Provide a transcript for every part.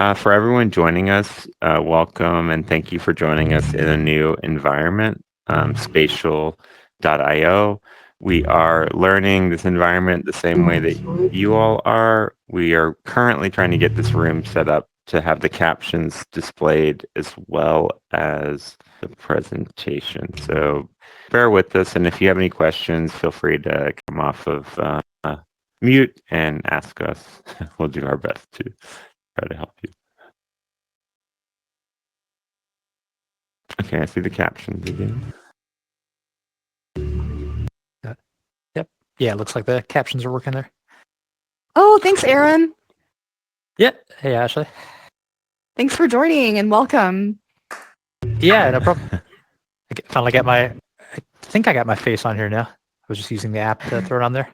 For everyone joining us, welcome and thank you for joining us in a new environment, spatial.io. We are learning this environment the same way that you all are. We are currently trying to get this room set up to have the captions displayed as well as the presentation. So bear with us, and if you have any questions, feel free to come off of mute and ask us. We'll do our best to try to help you. Okay, I see the captions again. Yep. Yeah, it looks like the captions are working there. Oh, thanks, Aaron. Yeah. Hey, Ashley. Thanks for joining and welcome. Yeah, no problem. Finally got I think I got my face on here now. I was just using the app to throw it on there.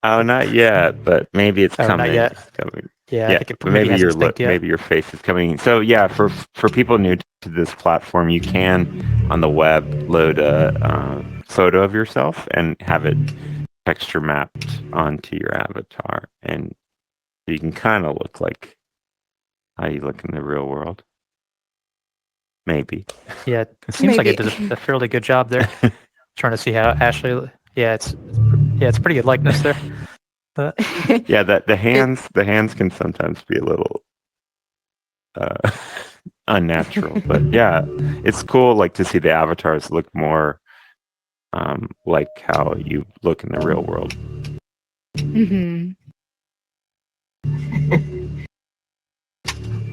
Oh, not yet, but maybe it's coming. Not yet. It's coming. Yeah, I think it maybe your yet. maybe your face is coming. So yeah, for people new to this platform, you can on the web load a photo of yourself and have it texture mapped onto your avatar, and you can kind of look like how you look in the real world. Maybe. Yeah, it seems like it did a fairly good job there. Trying to see how Ashley. Yeah, it's pretty good likeness there. Yeah, the hands can sometimes be a little unnatural, but yeah, it's cool like to see the avatars look more like how you look in the real world. Mm-hmm.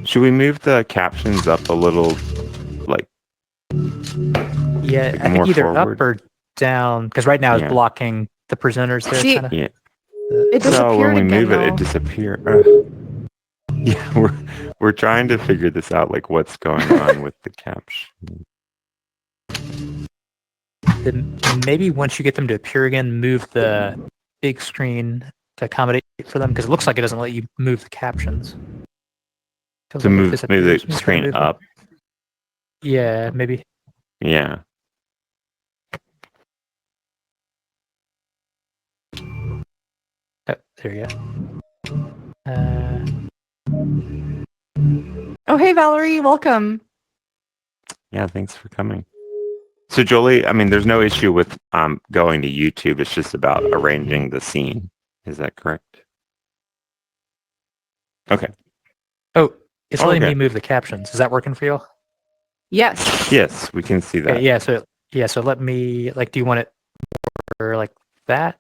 Should we move the captions up a little, like? Yeah, I think either forward? Up or down, because right now it's blocking the presenters there. See, yeah. It disappeared so when we again, move it disappears. Yeah, we're trying to figure this out, like what's going on with the caption. Then maybe once you get them to appear again, move the big screen to accommodate for them, because it looks like it doesn't let you move the captions. To move the screen up? Yeah, maybe. Yeah. Oh, there you go. Oh, hey, Valerie, welcome. Yeah, thanks for coming. So, Jolie, I mean, there's no issue with going to YouTube. It's just about arranging the scene. Is that correct? Okay. Oh, it's letting me move the captions. Is that working for you? Yes. Yes, we can see that. Okay, so let me, like, do you want it more like that?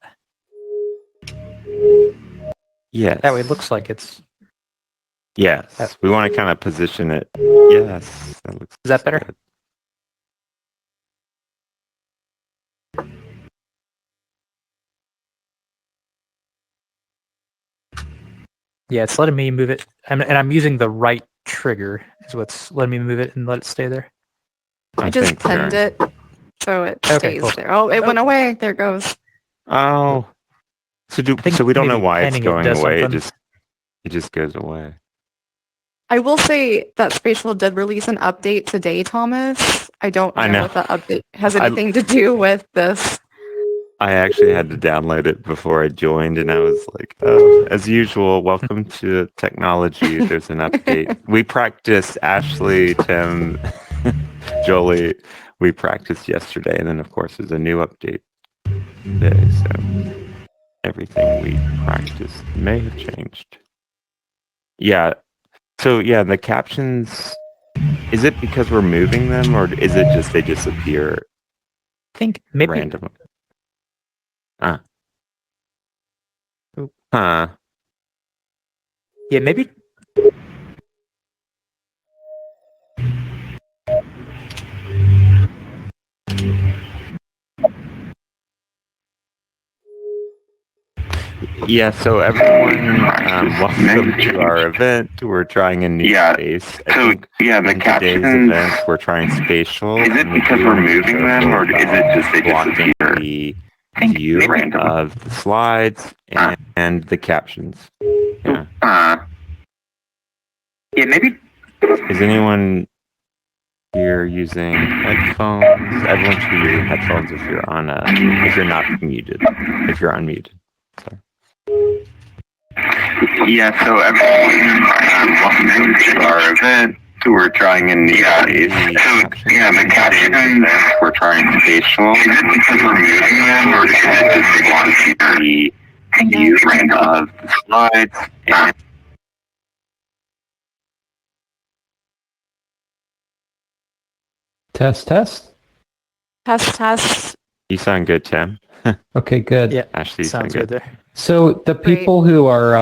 Yes. That way it looks like it's... Yes. We want to kind of position it. Yes. That looks Is that better? Good. Yeah, it's letting me move it, and I'm using the right trigger is what's letting me move it and let it stay there. I just pinned it so it stays there. Oh, it went away. There it goes. Oh. So we don't know why it's going away. It just goes away. I will say that Spatial did release an update today, Thomas. I don't know if that update has anything to do with this. I actually had to download it before I joined, and I was like, oh, as usual, welcome to technology. There's an update. We practiced, Ashley, Tim, Jolie, we practiced yesterday, and then, of course, there's a new update today, so everything we practiced may have changed. Yeah, so, yeah, the captions, is it because we're moving them, or is it just they disappear I think maybe randomly? Huh. Yeah, maybe. Yeah, so everyone, welcome to our event. We're trying a new space. The captions, today's event, we're trying spatial. Is it because we're moving them, or is it just they blocking disappear? the view of the slides and the captions? Yeah. Yeah, maybe. Is anyone here using headphones? Everyone should be using headphones if you're on if you're not muted. If you're unmuted. Sorry. Yeah, so everyone to our event, so we're trying in the the captions we're trying spatial. Is it because we're moving them, or is it just we want to see the view of the slides? And Test. Test. You sound good, Tim. Okay, good. Yeah, Ashley, you sounds sound good good. there. So the Great. people who are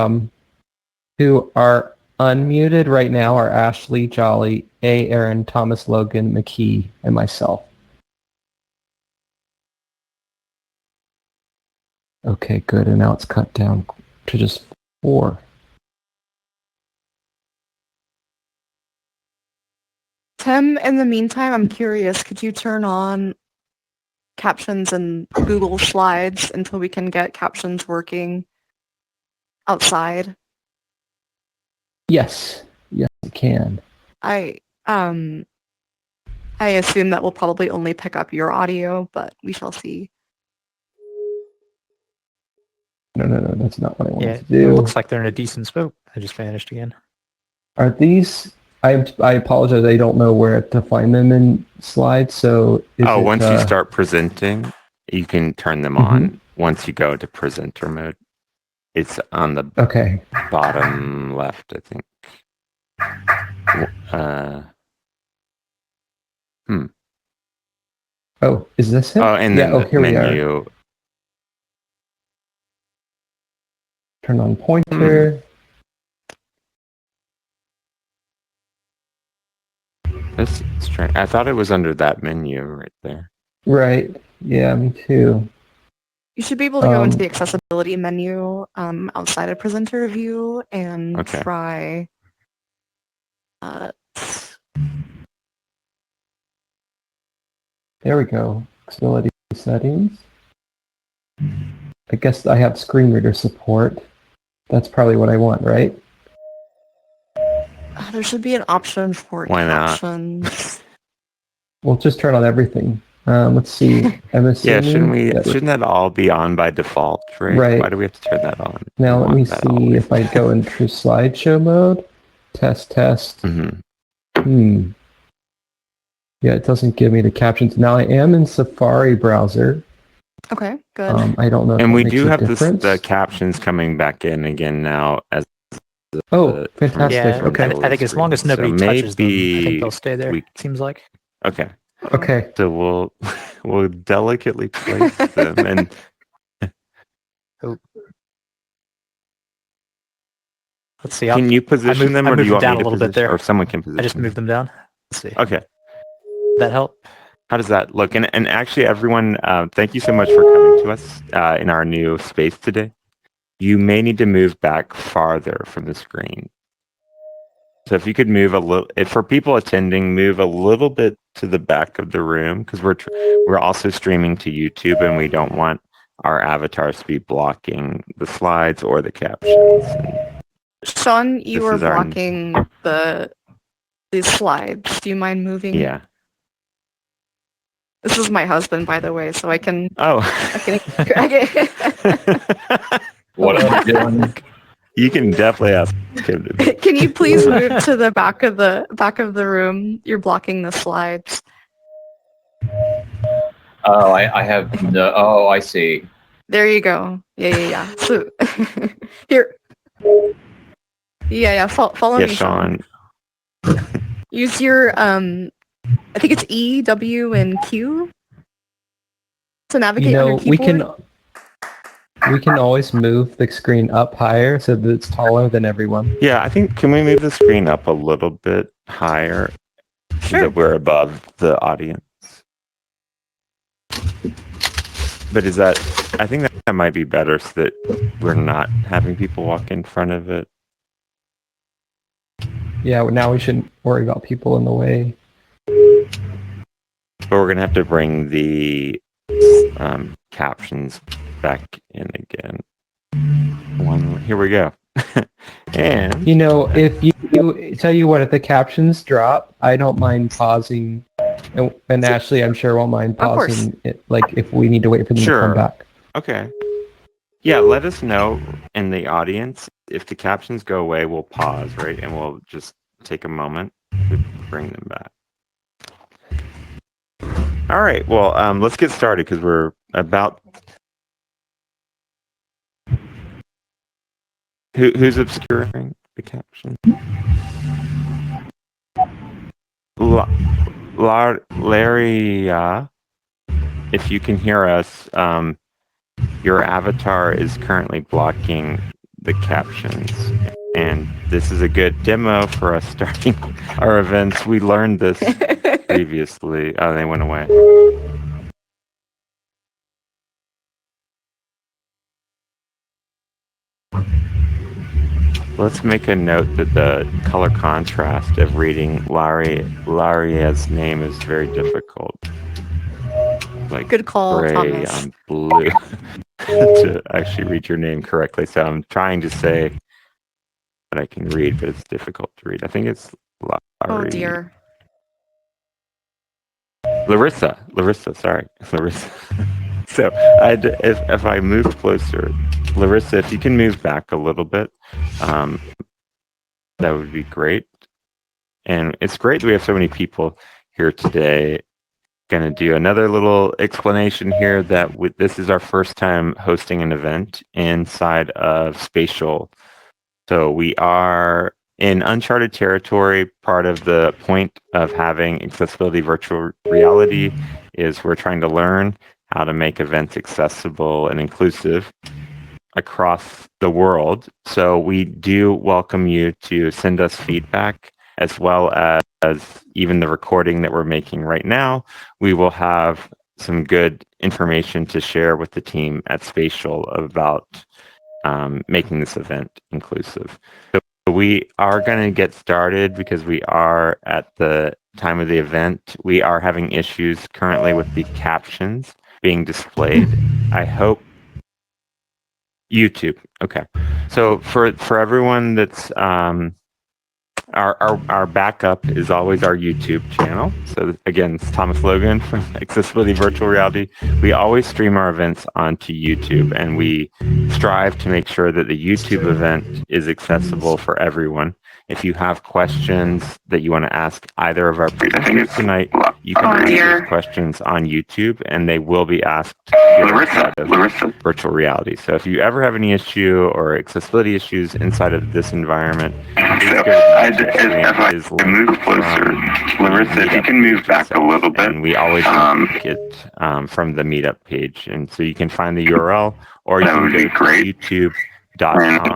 unmuted right now are Ashley, Jolly, A. Aaron, Thomas, Logan, McKee, and myself. Okay, good. And now it's cut down to just 4. Tim, in the meantime, I'm curious, could you turn on captions and Google Slides until we can get captions working outside? Yes, I can. I assume that will probably only pick up your audio, but we shall see. No, that's not what I wanted Yeah, to it do. looks like they're in a decent spot. I just vanished again. Are these? I apologize. I don't know where to find them in slides. So Once you start presenting, you can turn them on. Once you go to presenter mode, it's on the bottom left, I think. Oh, is this it? Oh, and then here we are. menu. Turn on pointer. That's strange. I thought it was under that menu right there. Right. Yeah, me too. You should be able to go into the accessibility menu outside of presenter view and try. There we go. Accessibility settings. I guess I have screen reader support. That's probably what I want, right? There should be an option for captions. We'll just turn on everything. Let's see. Yeah, shouldn't that all be on by default, right? Right. Why do we have to turn that on? Now let me see if I go into slideshow mode. Test. Yeah, it doesn't give me the captions. Now I am in Safari browser. Okay, good. I don't know if and that we makes do a have difference. the captions coming back in again now as fantastic. Yeah, Okay. I think as long as nobody touches them, I think they'll stay there. It seems like. Okay. Okay. So we'll delicately place them and let's see. Can you position them, or do you want down me a to little bit there? Or someone can position? I just moved them down. Let's see. Okay. That help? How does that look? And actually, everyone, thank you so much for coming to us in our new space today. You may need to move back farther from the screen. So if you could move a little, for people attending, move a little bit to the back of the room, because we're also streaming to YouTube, and we don't want our avatars to be blocking the slides or the captions. Sean, you were blocking these slides. Do you mind moving? Yeah. This is my husband, by the way, so I can. Oh. What am I doing? You can definitely ask him to. Can you please move to the back of the room? You're blocking the slides. Oh, I have the. Oh, I see. There you go. Yeah. So here. Yeah. Follow me, Sean. Use your I think it's E, W, and Q to navigate on your keyboard. We can always move the screen up higher so that it's taller than everyone. Yeah, I think, can we move the screen up a little bit higher so that we're above the audience? But I think that might be better so that we're not having people walk in front of it. Yeah, now we shouldn't worry about people in the way. But we're going to have to bring the captions back in again. Here we go. And if you tell you what, if the captions drop, I don't mind pausing. And Ashley, I'm sure won't mind pausing it, like if we need to wait for them to come back. Okay. Yeah, let us know in the audience if the captions go away, we'll pause, right? And we'll just take a moment to bring them back. All right, well, let's get started because we're about... Who's obscuring the caption? Laria, if you can hear us, your avatar is currently blocking the captions. And this is a good demo for us starting our events. We learned this previously. Oh, they went away. Let's make a note that the color contrast of reading Laria's name is very difficult. Like good call, gray Thomas. on blue to actually read your name correctly. So I'm trying to say that I can read, but it's difficult to read. I think it's Larry. Oh dear. Larissa, sorry. Larissa. So if I move closer, Larissa, if you can move back a little bit, that would be great. And it's great that we have so many people here today. Going to do another little explanation here that this is our first time hosting an event inside of Spatial. So we are in uncharted territory. Part of the point of having accessibility virtual reality is we're trying to learn how to make events accessible and inclusive across the world. So we do welcome you to send us feedback, as well as even the recording that we're making right now. We will have some good information to share with the team at Spatial about making this event inclusive. So we are going to get started because we are at the time of the event. We are having issues currently with the captions being displayed. I hope YouTube. Okay. So for everyone that's our backup is always our YouTube channel. So again, it's Thomas Logan from Accessibility Virtual Reality. We always stream our events onto YouTube, and we strive to make sure that the YouTube event is accessible for everyone. If you have questions that you want to ask either of our presenters tonight, you can ask those questions on YouTube, and they will be asked inside of virtual reality. So if you ever have any issue or accessibility issues inside of this environment, if I move closer, Larissa, if you can move back a little bit. And we always link it from the Meetup page, and so you can find the URL, or you can go to YouTube.com.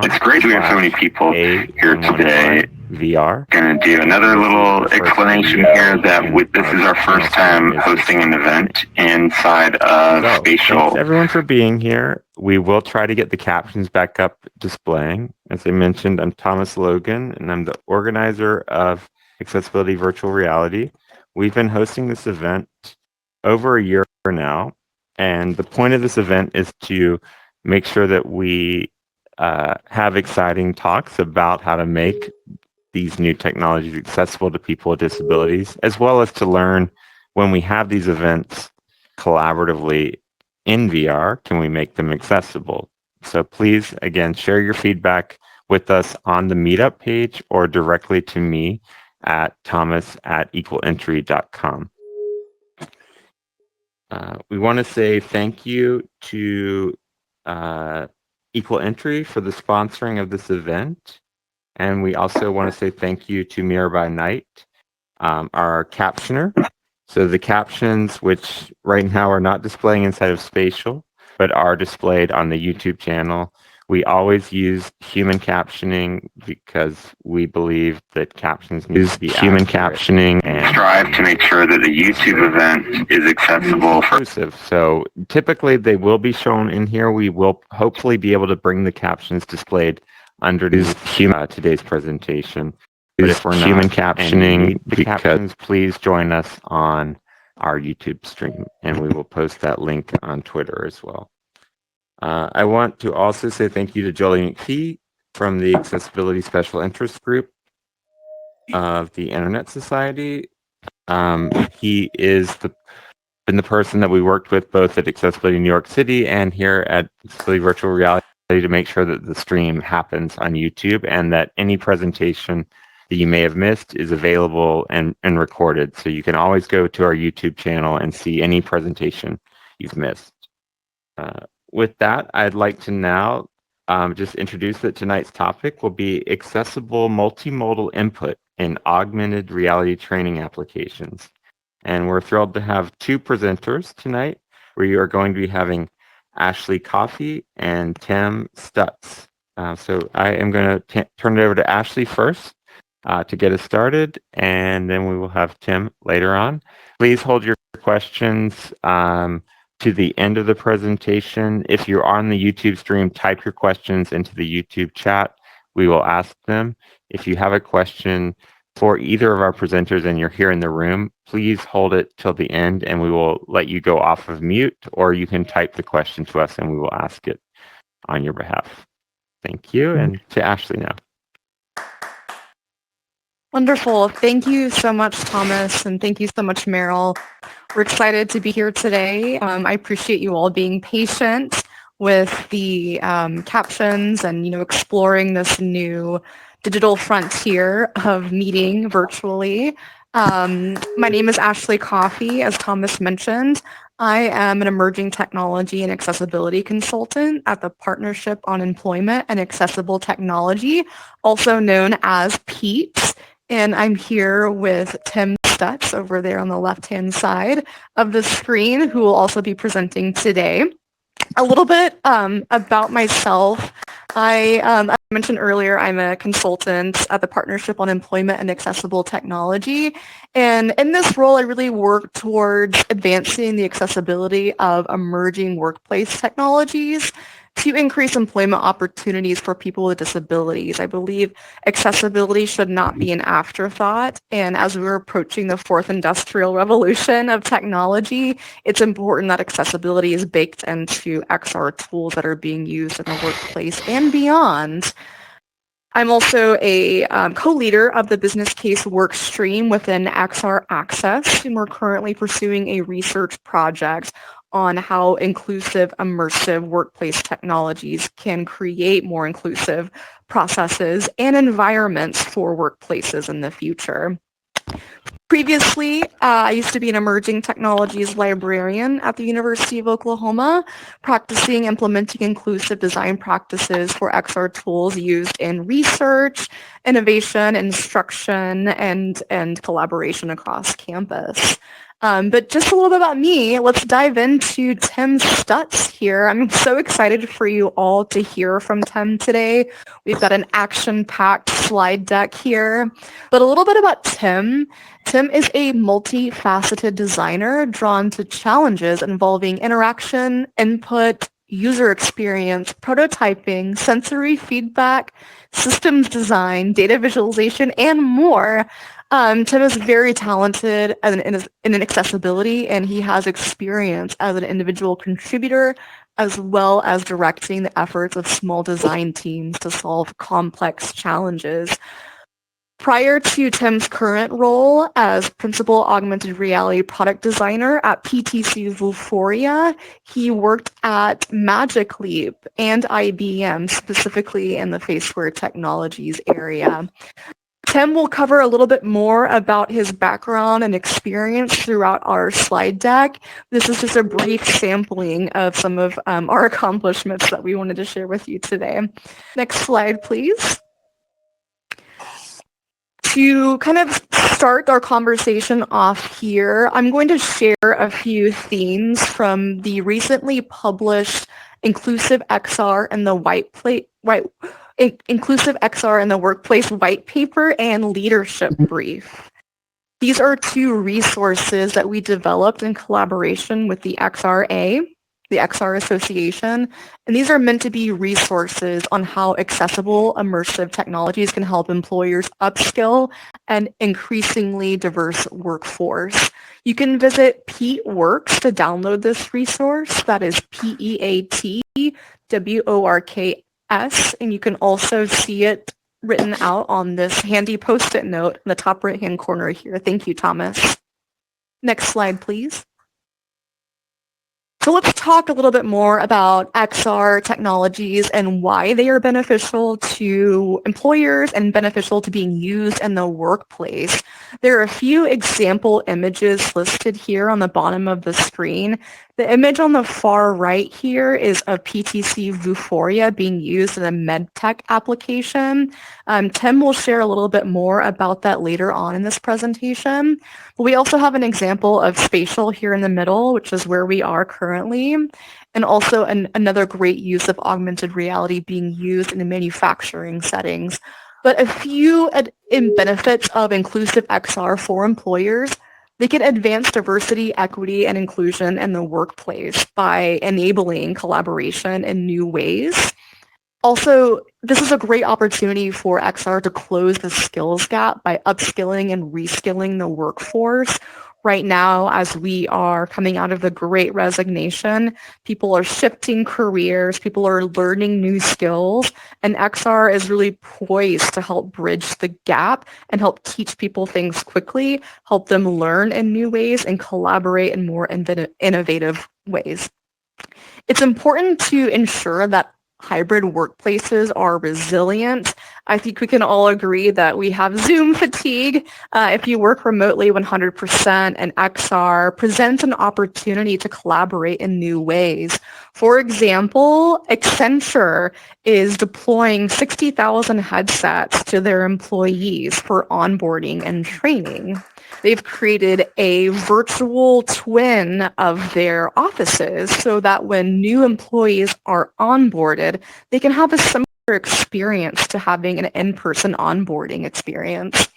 It's great we have so many people here today. VR. Going to do another little explanation here that this is our first time hosting an event inside of Spatial. Thanks everyone for being here. We will try to get the captions back up displaying. As I mentioned, I'm Thomas Logan, and I'm the organizer of Accessibility Virtual Reality. We've been hosting this event over a year now, and the point of this event is to make sure that we have exciting talks about how to make these new technologies accessible to people with disabilities, as well as to learn when we have these events collaboratively in VR, can we make them accessible? So please, again, share your feedback with us on the Meetup page or directly to me at thomas@equalentry.com. We want to say thank you to Equal Entry for the sponsoring of this event. And we also want to say thank you to Mirror by Night, our captioner. So the captions, which right now are not displaying inside of Spatial, but are displayed on the YouTube channel. We always use human captioning because we believe that captions need to be human captioning and strive to make sure that the YouTube event is accessible for inclusive. So typically they will be shown in here. We will hopefully be able to bring the captions displayed under today's presentation. But if we're human captioning the captions, please join us on our YouTube stream, and we will post that link on Twitter as well. I want to also say thank you to Jolie McPhee from the Accessibility Special Interest Group of the Internet Society. He is been the person that we worked with both at Accessibility New York City and here at Accessibility Virtual Reality to make sure that the stream happens on YouTube and that any presentation that you may have missed is available and recorded. So you can always go to our YouTube channel and see any presentation you've missed. With that, I'd like to now just introduce that tonight's topic will be accessible multimodal input in augmented reality training applications. And we're thrilled to have two presenters tonight. We are going to be having Ashley Coffey and Tim Stutts. So I am going to turn it over to Ashley first to get us started, and then we will have Tim later on. Please hold your questions to the end of the presentation. If you're on the YouTube stream, type your questions into the YouTube chat. We will ask them. If you have a question for either of our presenters and you're here in the room, please hold it till the end and we will let you go off of mute, or you can type the question to us and we will ask it on your behalf. Thank you, and to Ashley now. Wonderful. Thank you so much, Thomas, and thank you so much, Meryl. We're excited to be here today. I appreciate you all being patient with the captions and, exploring this new digital frontier of meeting virtually. My name is Ashley Coffey, as Thomas mentioned. I am an emerging technology and accessibility consultant at the Partnership on Employment and Accessible Technology, also known as PEAT. And I'm here with Tim Stutts over there on the left-hand side of the screen, who will also be presenting today. A little bit about myself. I mentioned earlier, I'm a consultant at the Partnership on Employment and Accessible Technology. And in this role, I really work towards advancing the accessibility of emerging workplace technologies to increase employment opportunities for people with disabilities. I believe accessibility should not be an afterthought. And as we're approaching the fourth industrial revolution of technology, it's important that accessibility is baked into XR tools that are being used in the workplace and beyond. I'm also a co-leader of the business case work stream within XR Access, and we're currently pursuing a research project on how inclusive, immersive workplace technologies can create more inclusive processes and environments for workplaces in the future. Previously, I used to be an emerging technologies librarian at the University of Oklahoma, practicing implementing inclusive design practices for XR tools used in research, innovation, instruction, and collaboration across campus. But just a little bit about me, let's dive into Tim Stutts here. I'm so excited for you all to hear from Tim today. We've got an action-packed slide deck here. But a little bit about Tim. Tim is a multifaceted designer drawn to challenges involving interaction, input, user experience, prototyping, sensory feedback, systems design, data visualization, and more. Tim is very talented in accessibility, and he has experience as an individual contributor, as well as directing the efforts of small design teams to solve complex challenges. Prior to Tim's current role as Principal Augmented Reality Product Designer at PTC Vuforia, he worked at Magic Leap and IBM, specifically in the Faceware Technologies area. Tim will cover a little bit more about his background and experience throughout our slide deck. This is just a brief sampling of some of our accomplishments that we wanted to share with you today. Next slide, please. To kind of start our conversation off here, I'm going to share a few themes from the recently published Inclusive XR and the Inclusive XR in the Workplace White Paper and Leadership Brief. These are two resources that we developed in collaboration with the XRA, the XR Association, and these are meant to be resources on how accessible, immersive technologies can help employers upskill an increasingly diverse workforce. You can visit PEAT Works to download this resource. That is PEATWORKS. And you can also see it written out on this handy post-it note in the top right-hand corner here. Thank you, Thomas. Next slide, please. So let's talk a little bit more about XR technologies and why they are beneficial to employers and beneficial to being used in the workplace. There are a few example images listed here on the bottom of the screen. The image on the far right here is of PTC Vuforia being used in a medtech application. Tim will share a little bit more about that later on in this presentation. But we also have an example of spatial here in the middle, which is where we are currently, and also another great use of augmented reality being used in the manufacturing settings. But a few benefits of inclusive XR for employers: they can advance diversity, equity, and inclusion in the workplace by enabling collaboration in new ways. Also, this is a great opportunity for XR to close the skills gap by upskilling and reskilling the workforce. Right now, as we are coming out of the Great Resignation, people are shifting careers, people are learning new skills, and XR is really poised to help bridge the gap and help teach people things quickly, help them learn in new ways, and collaborate in more innovative ways. It's important to ensure that hybrid workplaces are resilient. I think we can all agree that we have Zoom fatigue. If you work remotely 100%, and XR presents an opportunity to collaborate in new ways. For example, Accenture is deploying 60,000 headsets to their employees for onboarding and training. They've created a virtual twin of their offices so that when new employees are onboarded, they can have a similar experience to having an in-person onboarding experience.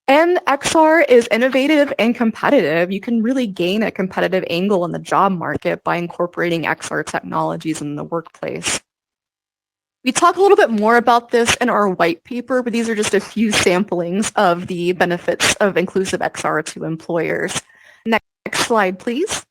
And XR is innovative and competitive. You can really gain a competitive angle in the job market by incorporating XR technologies in the workplace. We talk a little bit more about this in our white paper, but these are just a few samplings of the benefits of inclusive XR to employers. Next slide, please.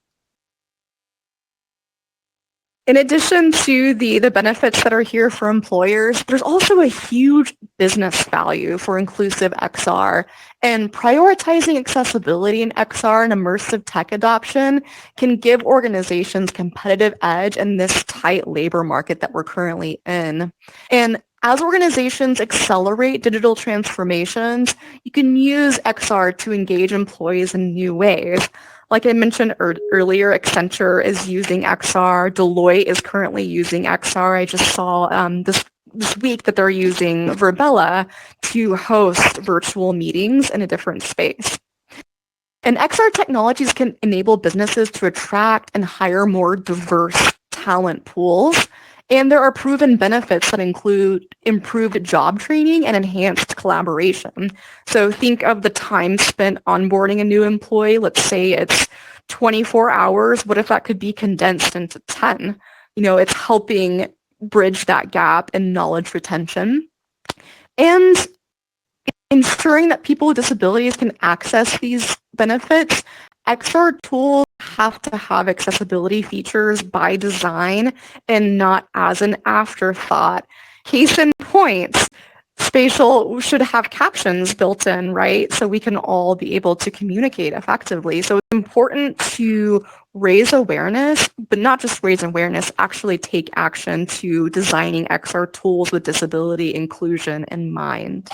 In addition to the benefits that are here for employers, there's also a huge business value for inclusive XR, and prioritizing accessibility in XR and immersive tech adoption can give organizations competitive edge in this tight labor market that we're currently in. And as organizations accelerate digital transformations, you can use XR to engage employees in new ways. Like I mentioned earlier, Accenture is using XR. Deloitte is currently using XR. I just saw this week that they're using Verbella to host virtual meetings in a different space. And XR technologies can enable businesses to attract and hire more diverse talent pools. And there are proven benefits that include improved job training and enhanced collaboration. So think of the time spent onboarding a new employee. Let's say it's 24 hours. What if that could be condensed into 10? It's helping bridge that gap in knowledge retention. And ensuring that people with disabilities can access these benefits, XR tools have to have accessibility features by design and not as an afterthought. Case in point, spatial should have captions built in, right? So we can all be able to communicate effectively. So it's important to raise awareness, but not just raise awareness, actually take action to designing XR tools with disability inclusion in mind.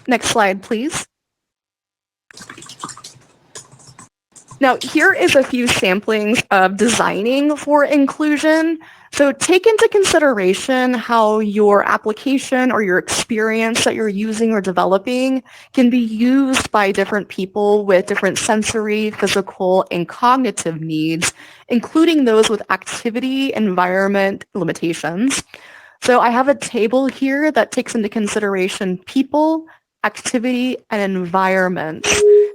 Next slide, please. Now, here is a few samplings of designing for inclusion. So take into consideration how your application or your experience that you're using or developing can be used by different people with different sensory, physical, and cognitive needs, including those with activity environment limitations. So I have a table here that takes into consideration people, activity, and environment.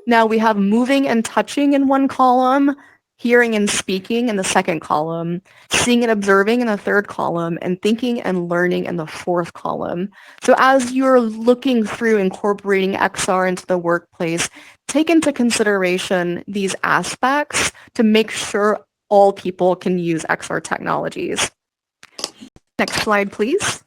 Now we have moving and touching in one column, hearing and speaking in the second column, seeing and observing in the third column, and thinking and learning in the fourth column. So as you're looking through incorporating XR into the workplace, take into consideration these aspects to make sure all people can use XR technologies. Next slide, please.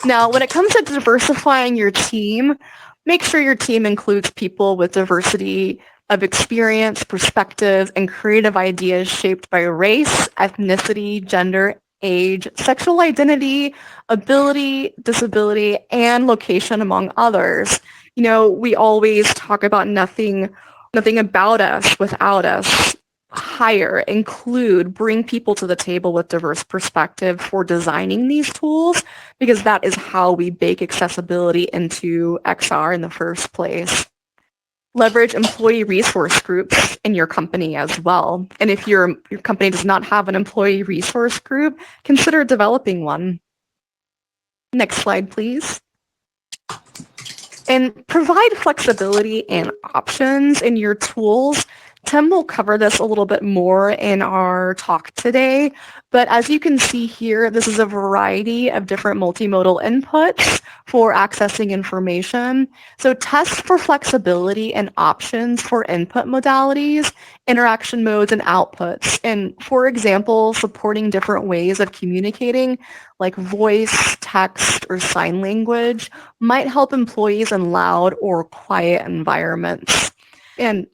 Now, when it comes to diversifying your team, make sure your team includes people with diversity of experience, perspectives, and creative ideas shaped by race, ethnicity, gender, age, sexual identity, ability, disability, and location, among others. You know, we always talk about nothing about us without us. Hire, include, bring people to the table with diverse perspective for designing these tools, because that is how we bake accessibility into XR in the first place. Leverage employee resource groups in your company as well. And if your company does not have an employee resource group, consider developing one. Next slide, please. And provide flexibility and options in your tools. Tim will cover this a little bit more in our talk today, but as you can see here, this is a variety of different multimodal inputs for accessing information. So test for flexibility and options for input modalities, interaction modes, and outputs. And for example, supporting different ways of communicating like voice, text, or sign language might help employees in loud or quiet environments. And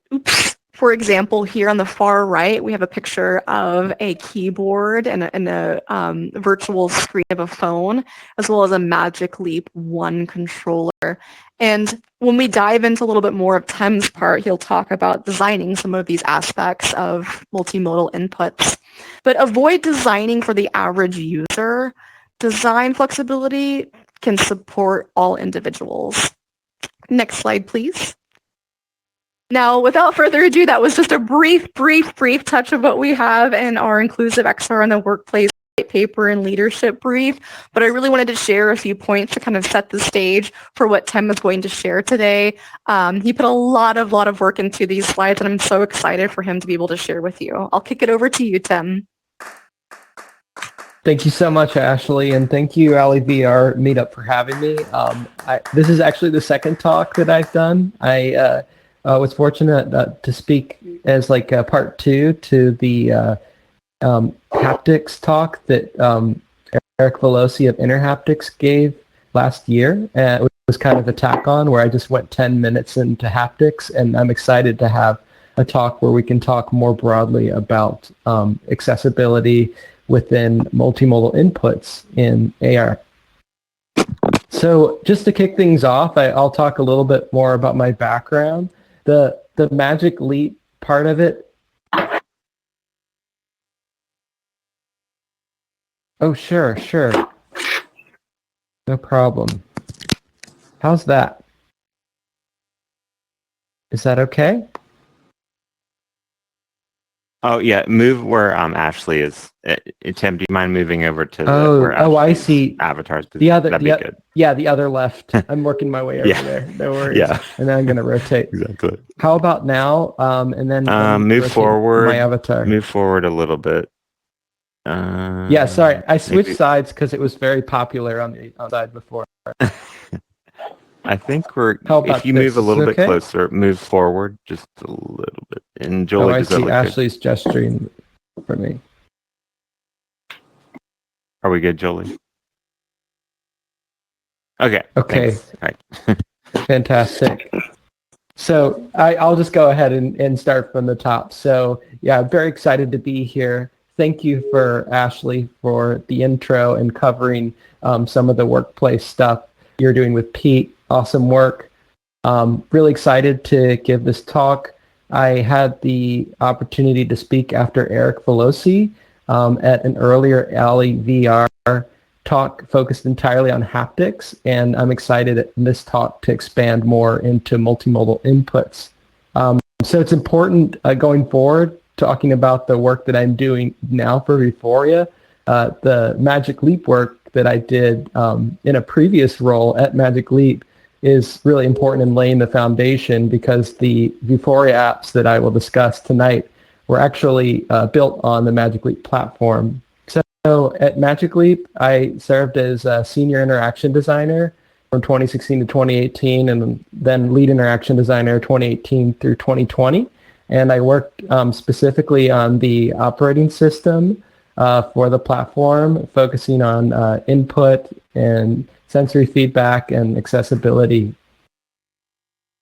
for example, here on the far right, we have a picture of a keyboard and a virtual screen of a phone, as well as a Magic Leap 1 controller. And when we dive into a little bit more of Tim's part, he'll talk about designing some of these aspects of multimodal inputs. But avoid designing for the average user. Design flexibility can support all individuals. Next slide, please. Now, without further ado, that was just a brief touch of what we have in our Inclusive XR in the Workplace white paper and leadership brief, but I really wanted to share a few points to kind of set the stage for what Tim is going to share today. He put a lot of work into these slides, and I'm so excited for him to be able to share with you. I'll kick it over to you, Tim. Thank you so much, Ashley, and thank you, VR Meetup, for having me. This is actually the second talk that I've done. I was fortunate to speak as like part 2 to the haptics talk that Eric Velosi of Inner Haptics gave last year. It was kind of a tack on where I just went 10 minutes into haptics, and I'm excited to have a talk where we can talk more broadly about accessibility within multimodal inputs in AR. So just to kick things off, I'll talk a little bit more about my background. The Magic Leap part of it. Oh, sure. No problem. How's that? Is that okay? Oh yeah, move where Ashley is. Tim, do you mind moving over to where I Ashley's see. Avatars? That'd be good. Yeah, the other left. I'm working my way over there. No worries. Yeah. And then I'm going to rotate. Exactly. How about now? And then move forward. My avatar. Move forward a little bit. Yeah, sorry. I switched sides because it was very popular on the side before. I think we're. How about if you move a little bit okay? closer, move forward just a little bit. And Julie, I does that see look Ashley's gesturing for me. Are we good, Jolie? Okay. Okay. Thanks. All right. Fantastic. So I'll just go ahead and start from the top. So yeah, I'm very excited to be here. Thank you for Ashley for the intro and covering some of the workplace stuff you're doing with PEAT. Awesome work. Really excited to give this talk. I had the opportunity to speak after Eric Velosi at an earlier Alley VR talk focused entirely on haptics, and I'm excited in this talk to expand more into multimodal inputs. So it's important going forward, talking about the work that I'm doing now for Vuforia, the Magic Leap work that I did in a previous role at Magic Leap is really important in laying the foundation, because the Vuforia apps that I will discuss tonight were actually built on the Magic Leap platform. So at Magic Leap, I served as a senior interaction designer from 2016 to 2018, and then lead interaction designer 2018 through 2020. And I worked specifically on the operating system for the platform, focusing on input and sensory feedback and accessibility.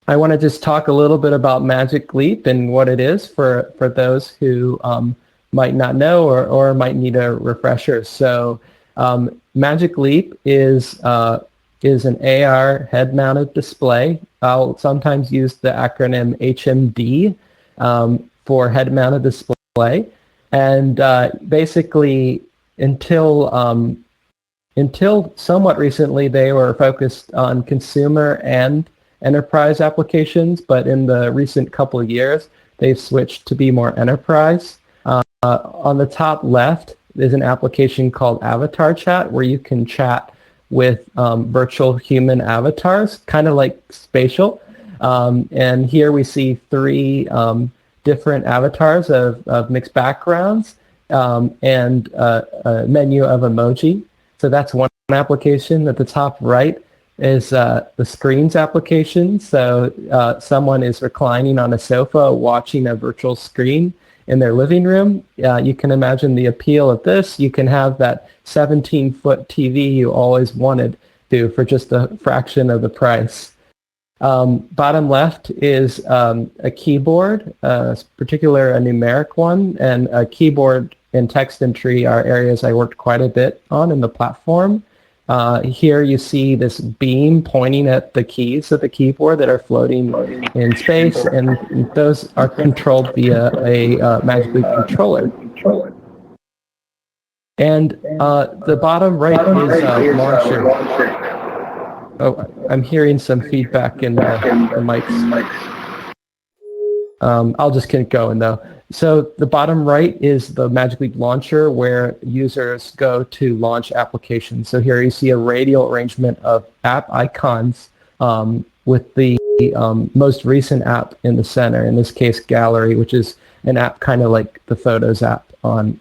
I want to just talk a little bit about Magic Leap and what it is for those who might not know or might need a refresher. So Magic Leap is an AR head-mounted display. I'll sometimes use the acronym HMD for head-mounted display. And basically, until somewhat recently, they were focused on consumer and enterprise applications, but in the recent couple of years, they've switched to be more enterprise. On the top left is an application called Avatar Chat, where you can chat with virtual human avatars, kind of like spatial. And here we see three different avatars of mixed backgrounds and a menu of emoji. So that's one application. At the top right is the screens application. So someone is reclining on a sofa watching a virtual screen in their living room. You can imagine the appeal of this. You can have that 17-foot TV you always wanted to for just a fraction of the price. Bottom left is a keyboard, particularly a numeric one, and a keyboard and text entry are areas I worked quite a bit on in the platform. Here you see this beam pointing at the keys of the keyboard that are floating in space, and those are controlled via a Magic Leap controller. And the bottom right is launcher. Oh, I'm hearing some feedback in the mics. I'll just keep going though. So the bottom right is the Magic Leap launcher where users go to launch applications. So here you see a radial arrangement of app icons with the most recent app in the center, in this case Gallery, which is an app kind of like the Photos app on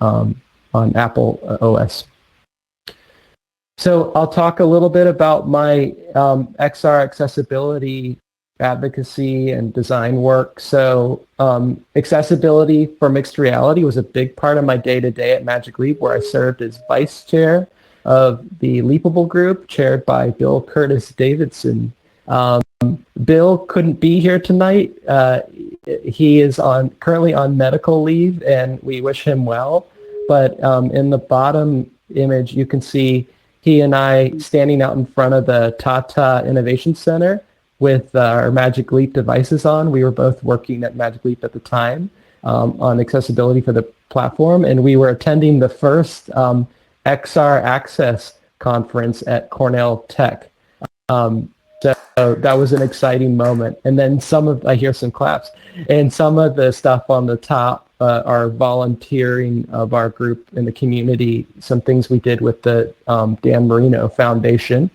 Apple OS. So I'll talk a little bit about my XR accessibility advocacy and design work. So accessibility for mixed reality was a big part of my day-to-day at Magic Leap, where I served as vice chair of the Leapable group, chaired by Bill Curtis Davidson. Bill couldn't be here tonight. He is currently on medical leave, and we wish him well. But in the bottom image, you can see he and I standing out in front of the Tata Innovation Center with our Magic Leap devices on. We were both working at Magic Leap at the time on accessibility for the platform, and we were attending the first XR Access conference at Cornell Tech. So that was an exciting moment. And then I hear some claps, and some of the stuff on the top are volunteering of our group in the community, some things we did with the Dan Marino Foundation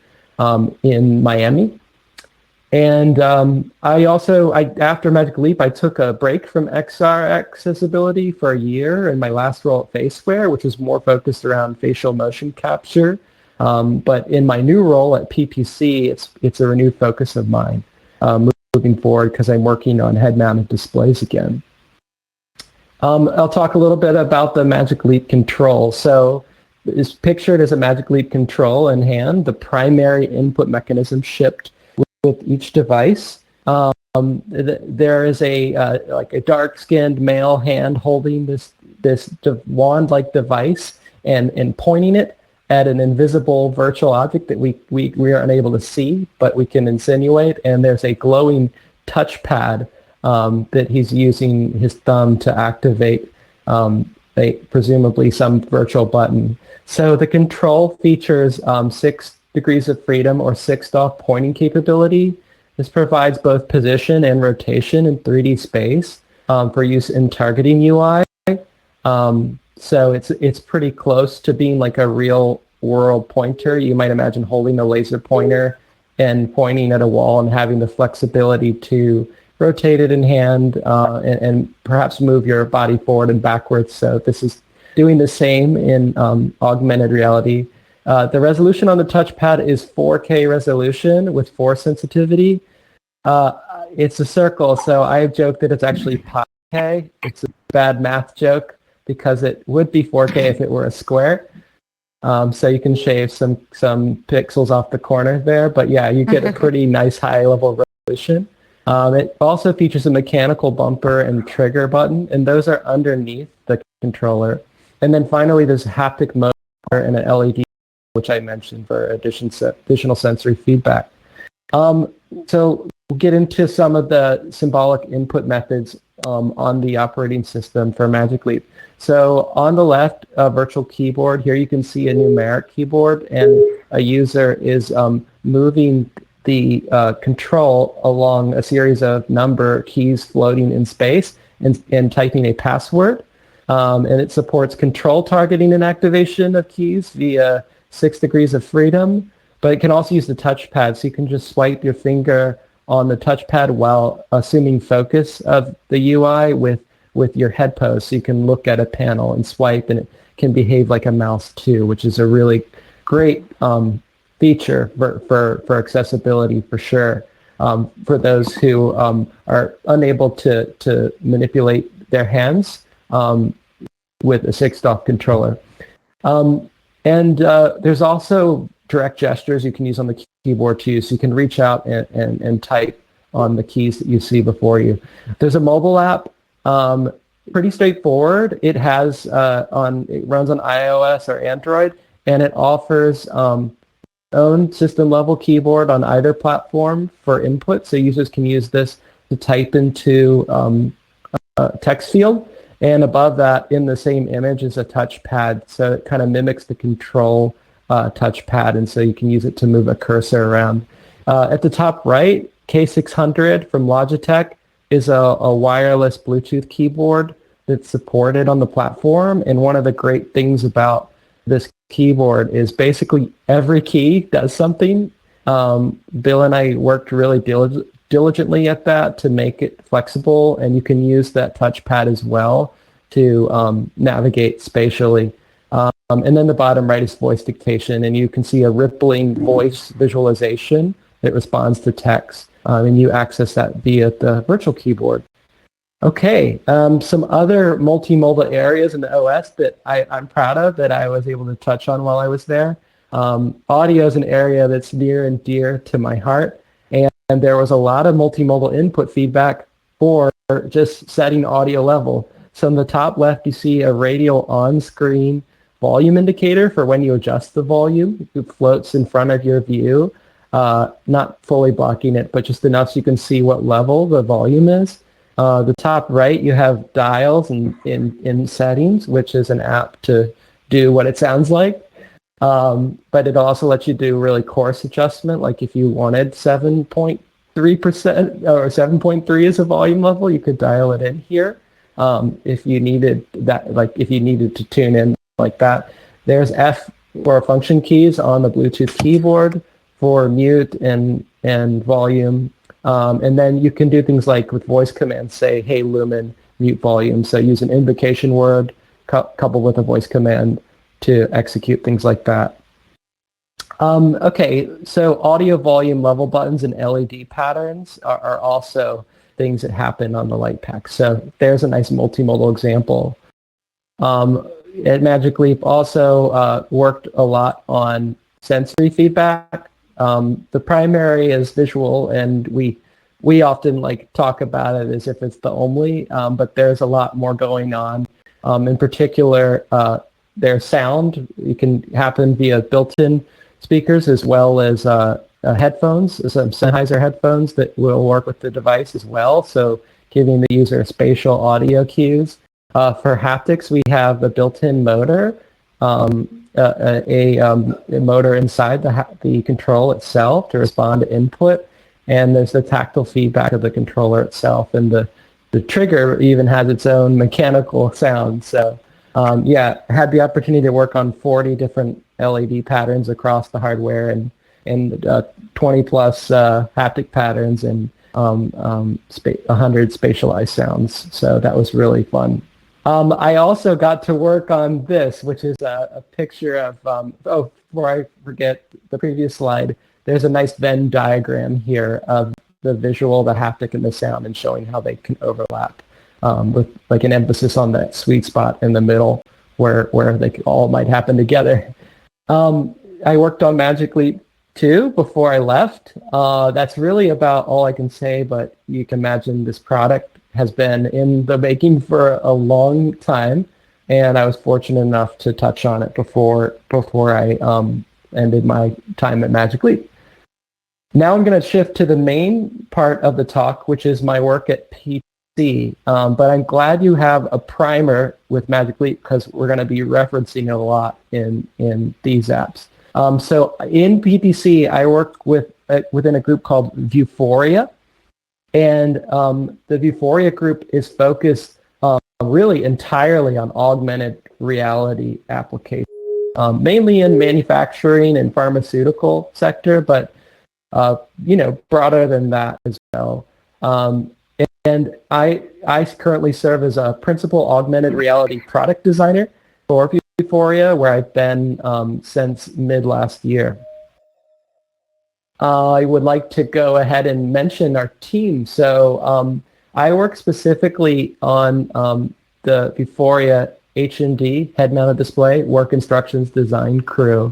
in Miami. And after Magic Leap, I took a break from XR accessibility for a year in my last role at FaceWare, which was more focused around facial motion capture. But in my new role at PPC, it's a renewed focus of mine moving forward, because I'm working on head-mounted displays again. I'll talk a little bit about the Magic Leap control. So it's pictured as a Magic Leap control in hand, the primary input mechanism shipped with each device. There is like a dark-skinned male hand holding this wand-like device and pointing it at an invisible virtual object that we are unable to see, but we can insinuate. And there's a glowing touchpad that he's using his thumb to activate presumably some virtual button. So the control features 6 degrees of freedom or 6-DoF pointing capability. This provides both position and rotation in 3D space for use in targeting UI. So it's pretty close to being like a real world pointer. You might imagine holding a laser pointer and pointing at a wall and having the flexibility to rotate it in hand and perhaps move your body forward and backwards. So this is doing the same in augmented reality. The resolution on the touchpad is 4K resolution with force sensitivity. It's a circle, so I have joked that it's actually pi K. It's a bad math joke because it would be 4K if it were a square. So you can shave some pixels off the corner there, but yeah, you get a pretty nice high level resolution. It also features a mechanical bumper and trigger button, and those are underneath the controller. And then finally, there's a haptic motor and an LED, which I mentioned for additional sensory feedback. So we'll get into some of the symbolic input methods on the operating system for Magic Leap. So on the left, a virtual keyboard. Here you can see a numeric keyboard, and a user is moving the control along a series of number keys floating in space and typing a password. And it supports control targeting and activation of keys via 6 degrees of freedom, but it can also use the touchpad, so you can just swipe your finger on the touchpad while assuming focus of the UI with your head pose, so you can look at a panel and swipe, and it can behave like a mouse too, which is a really great feature for accessibility for sure, for those who are unable to manipulate their hands with a 6-stalk controller. And there's also direct gestures you can use on the keyboard too, so you can reach out and type on the keys that you see before you. There's a mobile app, pretty straightforward. It runs on iOS or Android, and it offers own system level keyboard on either platform for input, so users can use this to type into a text field, and above that in the same image is a touchpad, so it kind of mimics the control touchpad, and so you can use it to move a cursor around. At the top right, K600 from Logitech is a wireless Bluetooth keyboard that's supported on the platform, and one of the great things about this keyboard is basically every key does something. Bill and I worked really diligently at that to make it flexible, and you can use that touchpad as well to navigate spatially. And then the bottom right is voice dictation, and you can see a rippling voice visualization that responds to text, and you access that via the virtual keyboard. Okay, some other multimodal areas in the OS that I'm proud of that I was able to touch on while I was there. Audio is an area that's near and dear to my heart, and there was a lot of multimodal input feedback for just setting audio level. So in the top left, you see a radial on-screen volume indicator for when you adjust the volume. It floats in front of your view, not fully blocking it, but just enough so you can see what level the volume is. The top right, you have dials in settings, which is an app to do what it sounds like. But it also lets you do really coarse adjustment, like if you wanted 7.3% or 7.3 as a volume level, you could dial it in here. If you needed that, like if you needed to tune in like that. There's F or function keys on the Bluetooth keyboard for mute and volume. And then you can do things like with voice commands, say, hey, Lumin, mute volume. So use an invocation word coupled with a voice command to execute things like that. Okay, so audio volume level buttons and LED patterns are also things that happen on the LightPack. So there's a nice multimodal example. At Magic Leap also worked a lot on sensory feedback. The primary is visual, and we often like talk about it as if it's the only, but there's a lot more going on. In particular, their sound, it can happen via built-in speakers as well as headphones, some Sennheiser headphones that will work with the device as well, so giving the user spatial audio cues. For haptics, we have the built-in motor, a motor inside the control itself to respond to input, and there's the tactile feedback of the controller itself, and the trigger even has its own mechanical sound. So yeah, I had the opportunity to work on 40 different LED patterns across the hardware and 20 plus haptic patterns and 100 spatialized sounds. So that was really fun. I also got to work on this, which is a picture of, oh, before I forget the previous slide, there's a nice Venn diagram here of the visual, the haptic, and the sound, and showing how they can overlap with like an emphasis on that sweet spot in the middle where they all might happen together. I worked on Magic Leap too before I left. That's really about all I can say, but you can imagine this product has been in the making for a long time, and I was fortunate enough to touch on it before I ended my time at Magic Leap. Now I'm going to shift to the main part of the talk, which is my work at PC. But I'm glad you have a primer with Magic Leap because we're going to be referencing it a lot in these apps. So in PPC, I work within a group called Vuforia, and the Vuforia group is focused really entirely on augmented reality applications, mainly in manufacturing and pharmaceutical sector, but broader than that as well. And I currently serve as a principal augmented reality product designer for Vuforia, where I've been since mid last year. I would like to go ahead and mention our team. So I work specifically on the Vuforia H&D, head-mounted display, work instructions design crew.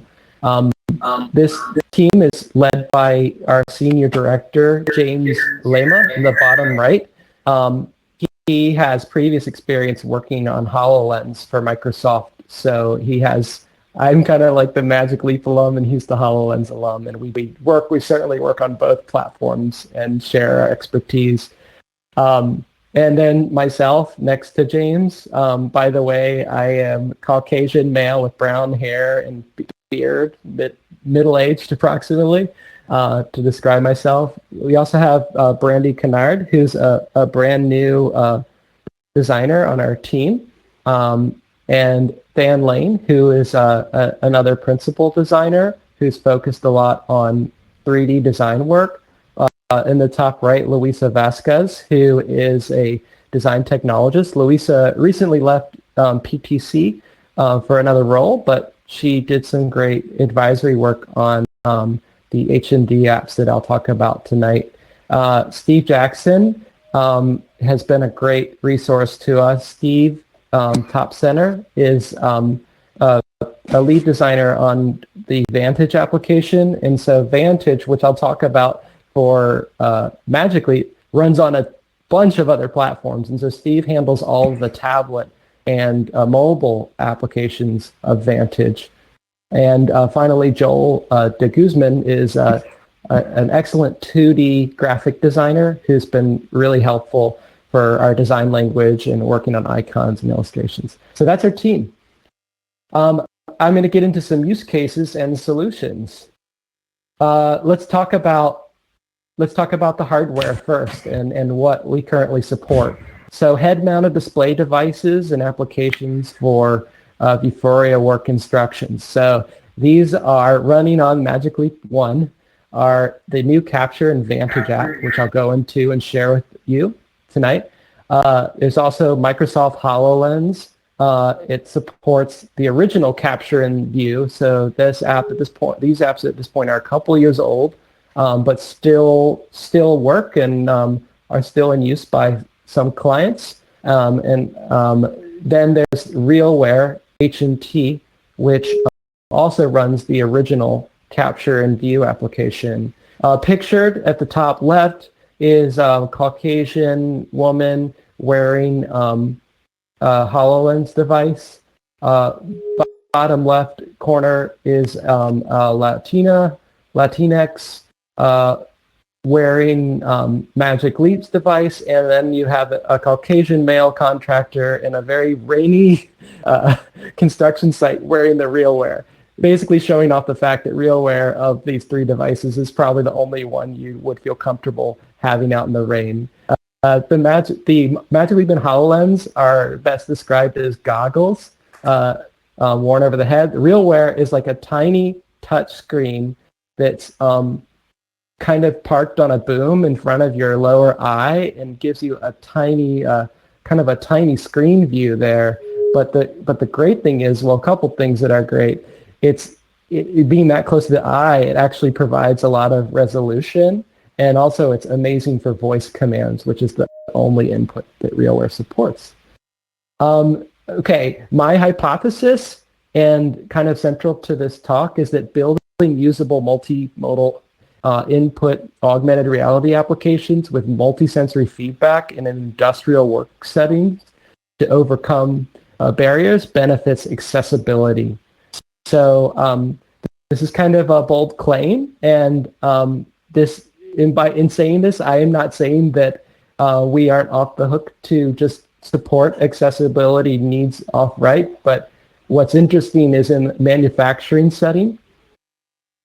This team is led by our senior director, James Lema, in the bottom right. He has previous experience working on HoloLens for Microsoft, so I'm kind of like the Magic Leap alum, and he's the HoloLens alum, and we certainly work on both platforms and share our expertise. And then myself, next to James. By the way, I am Caucasian male with brown hair and beard, middle-aged approximately, to describe myself. We also have Brandy Kennard, who's a brand new designer on our team, and Dan Lane, who is another principal designer who's focused a lot on 3D design work. In the top right, Luisa Vasquez, who is a design technologist. Luisa recently left PTC for another role, but she did some great advisory work on the H&D apps that I'll talk about tonight. Steve Jackson has been a great resource to us. Steve, top center, is a lead designer on the Vantage application. And so Vantage, which I'll talk about for Magic Leap, runs on a bunch of other platforms. And so Steve handles all of the tablet and mobile applications of Vantage. And finally, Joel de Guzman is an excellent 2D graphic designer who's been really helpful for our design language and working on icons and illustrations. So that's our team. I'm going to get into some use cases and solutions. Let's talk about the hardware first and what we currently support. So head-mounted display devices and applications for Vuforia Work Instructions. So these are running on Magic Leap 1, are the new Capture and Vantage app, which I'll go into and share with you tonight. There's also Microsoft HoloLens. It supports the original Capture and View. So these apps at this point are a couple years old, but still work and are still in use by some clients. Then there's RealWear H&T, which also runs the original Capture and View application. Pictured at the top left is a Caucasian woman wearing a HoloLens device. Bottom left corner is Latinx wearing Magic Leap's device, and then you have a Caucasian male contractor in a very rainy construction site wearing the RealWear, basically showing off the fact that RealWear of these three devices is probably the only one you would feel comfortable having out in the rain. The Magic Leap and HoloLens are best described as goggles worn over the head. The RealWear is like a tiny touch screen that's kind of parked on a boom in front of your lower eye and gives you a tiny, kind of a tiny screen view there. But the great thing is, well, a couple things that are great. It being that close to the eye, it actually provides a lot of resolution, and also it's amazing for voice commands, which is the only input that RealWear supports. Okay, my hypothesis, and kind of central to this talk, is that building usable multimodal input augmented reality applications with multisensory feedback in an industrial work setting to overcome barriers benefits accessibility. So this is kind of a bold claim, and in saying this, I am not saying that we aren't off the hook to just support accessibility needs outright, but what's interesting is in manufacturing setting,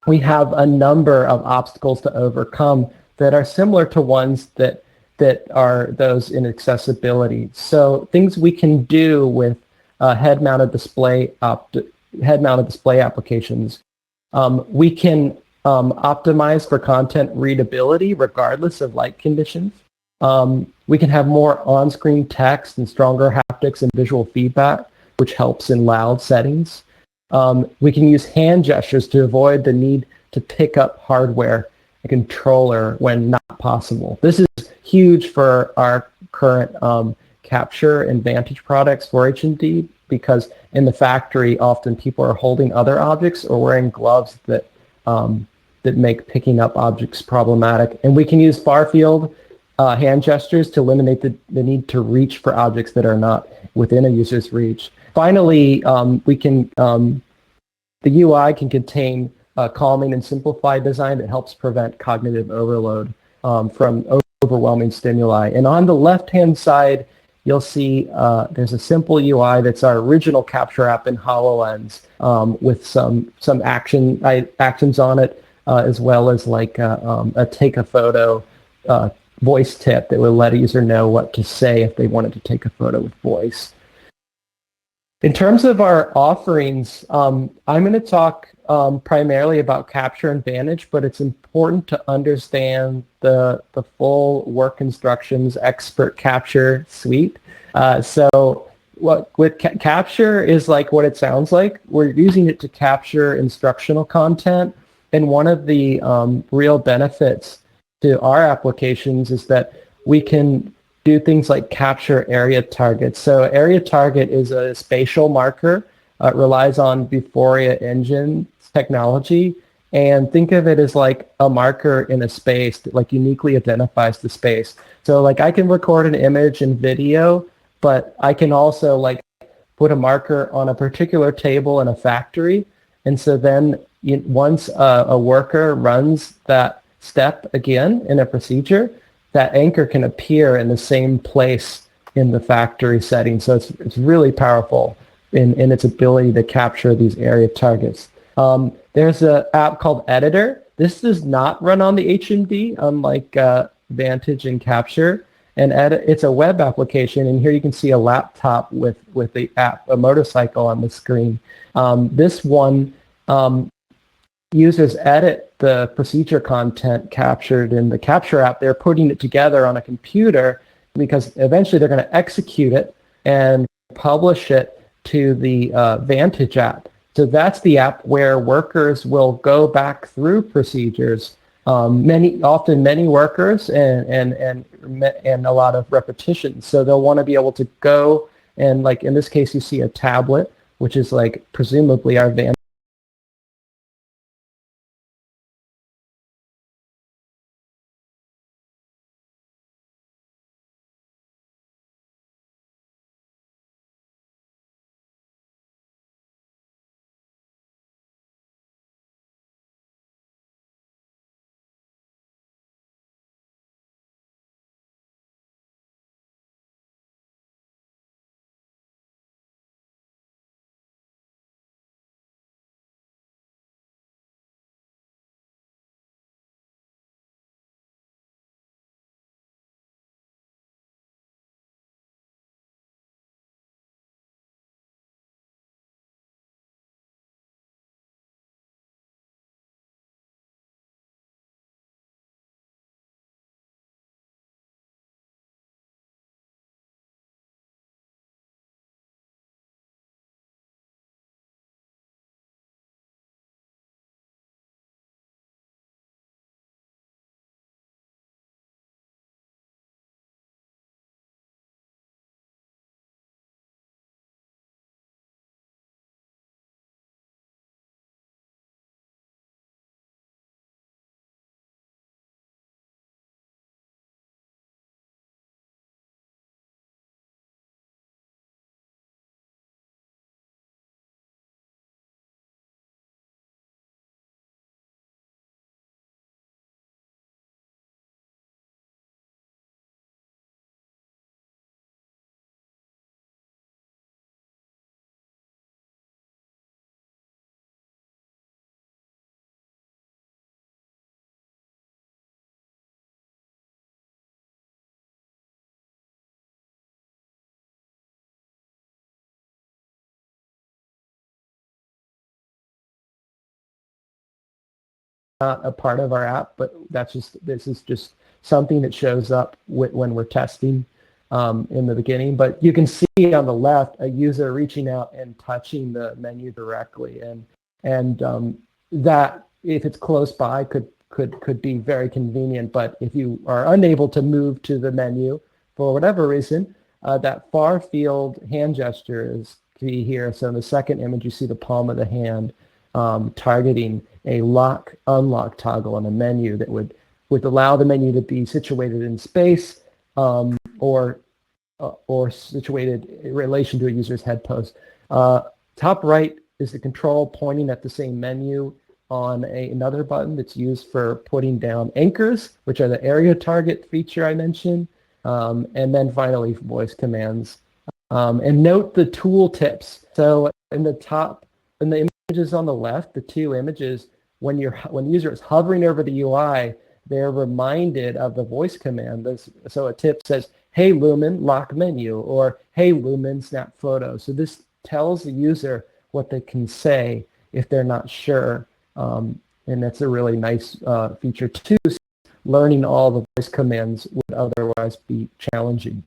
we have a number of obstacles to overcome that are similar to ones that are those in accessibility. So things we can do with head-mounted display applications. We can optimize for content readability regardless of light conditions. We can have more on-screen text and stronger haptics and visual feedback, which helps in loud settings. We can use hand gestures to avoid the need to pick up hardware and controller when not possible. This is huge for our current Capture and Vantage products for HMD, because in the factory, often people are holding other objects or wearing gloves that make picking up objects problematic. And we can use far-field hand gestures to eliminate the need to reach for objects that are not within a user's reach. Finally, the UI can contain calming and simplified design that helps prevent cognitive overload from overwhelming stimuli. And on the left-hand side, you'll see there's a simple UI that's our original Capture app in HoloLens with some actions on it, as well as like a take a photo voice tip that will let a user know what to say if they wanted to take a photo with voice. In terms of our offerings, I'm going to talk primarily about Capture and Vantage, but it's important to understand the full Work Instructions Expert Capture suite. So with Capture is like what it sounds like. We're using it to capture instructional content, and one of the real benefits to our applications is that we can do things like capture area targets. So area target is a spatial marker. It relies on Vuforia engine technology, and think of it as like a marker in a space that like uniquely identifies the space. So like I can record an image and video, but I can also like put a marker on a particular table in a factory, and so then once a worker runs that step again in a procedure, that anchor can appear in the same place in the factory setting. So it's really powerful in its ability to capture these area targets. There's an app called Editor. This does not run on the HMD, unlike Vantage and Capture. And it's a web application, and here you can see a laptop with the app, a motorcycle on the screen. This one, users edit the procedure content captured in the Capture app. They're putting it together on a computer because eventually they're going to execute it and publish it to the Vantage app. So that's the app where workers will go back through procedures. Often many workers and a lot of repetition. So they'll want to be able to go and, like in this case, you see a tablet, which is like presumably our Vantage not a part of our app, but this is just something that shows up when we're testing in the beginning. But you can see on the left a user reaching out and touching the menu directly, and that, if it's close by, could be very convenient. But if you are unable to move to the menu for whatever reason, that far field hand gesture is key here. So in the second image, you see the palm of the hand targeting a lock unlock toggle on a menu that would allow the menu to be situated in space or situated in relation to a user's head pose. Top right is the control pointing at the same menu on another button that's used for putting down anchors, which are the area target feature I mentioned, and then finally voice commands. And note the tool tips. So in the images on the left, the two images, when the user is hovering over the UI, they're reminded of the voice command. So a tip says, "Hey Lumin, lock menu," or "Hey Lumin, snap photo." So this tells the user what they can say if they're not sure. And that's a really nice feature too. Learning all the voice commands would otherwise be challenging.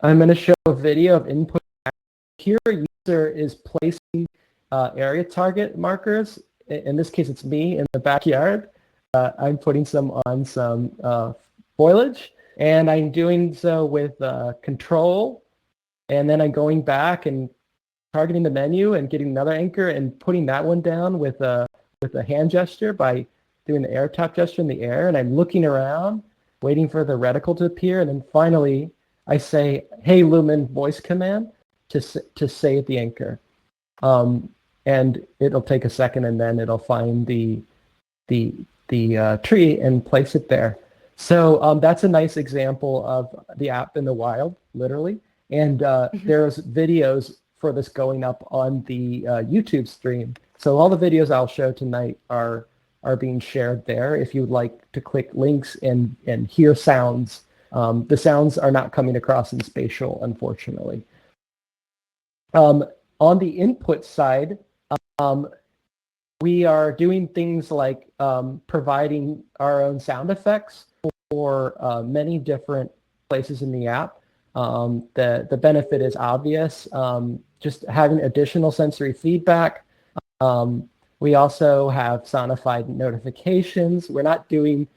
I'm going to show a video of input. Here, a user is placing area target markers. In this case, it's me in the backyard. I'm putting some on some foliage, and I'm doing so with control, and then I'm going back and targeting the menu and getting another anchor and putting that one down with a hand gesture by doing the air tap gesture in the air, and I'm looking around, waiting for the reticle to appear, and then finally I say, "Hey Lumin," voice command to say at the anchor, and it'll take a second, and then it'll find the tree and place it there. So that's a nice example of the app in the wild, literally, and there's videos for this going up on the YouTube stream. So all the videos I'll show tonight are being shared there. If you'd like to click links and hear sounds, the sounds are not coming across in spatial, unfortunately. On the input side, we are doing things like providing our own sound effects for many different places in the app. The benefit is obvious, just having additional sensory feedback. We also have sonified notifications. We're not doing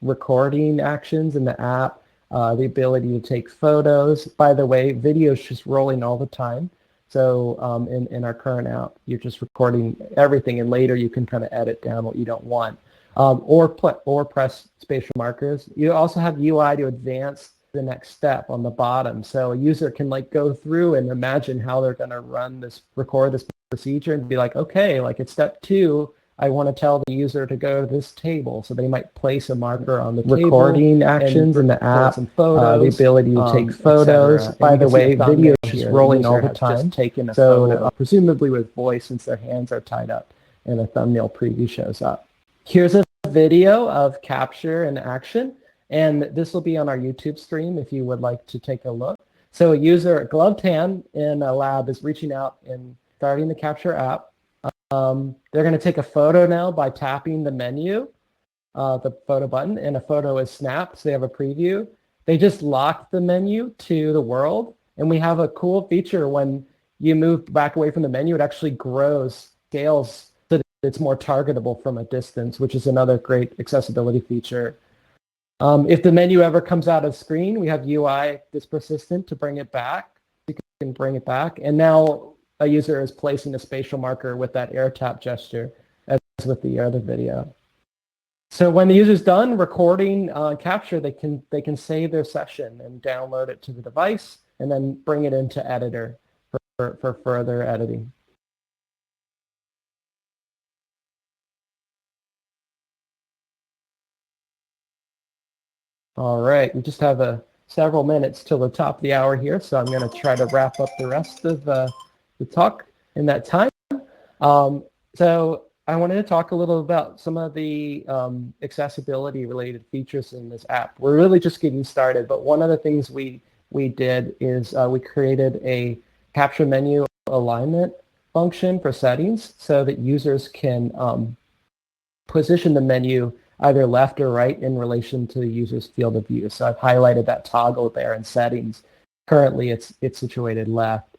recording actions in the app, the ability to take photos. By the way, video is just rolling all the time. So in our current app, you're just recording everything, and later you can kind of edit down what you don't want, or press spatial markers. You also have UI to advance the next step on the bottom. So a user can like go through and imagine how they're going to record this procedure and be like, okay, like at step 2, I want to tell the user to go to this table. So they might place a marker on the recording actions in the app, some photos, the ability to take photos. By the way, video is just rolling all the time. Taken a photo, presumably with voice since their hands are tied up, and a thumbnail preview shows up. Here's a video of capture and action, and this will be on our YouTube stream if you would like to take a look. So a user, gloved hand in a lab, is reaching out and starting the capture app. They're going to take a photo now by tapping the menu, the photo button, and a photo is snapped, so they have a preview. They just locked the menu to the world, and we have a cool feature when you move back away from the menu, it actually scales so that it's more targetable from a distance, which is another great accessibility feature. If the menu ever comes out of screen, we have UI that's persistent to bring it back. You can bring it back, and now a user is placing a spatial marker with that air tap gesture, as with the other video. So when the user's done recording capture, they can save their session and download it to the device, and then bring it into editor for further editing. All right, we just have several minutes till the top of the hour here, so I'm going to try to wrap up the rest of the talk in that time. So I wanted to talk a little about some of the accessibility related features in this app. We're really just getting started, but one of the things we did is we created a capture menu alignment function for settings so that users can position the menu either left or right in relation to the user's field of view. So I've highlighted that toggle there in settings. Currently it's situated left.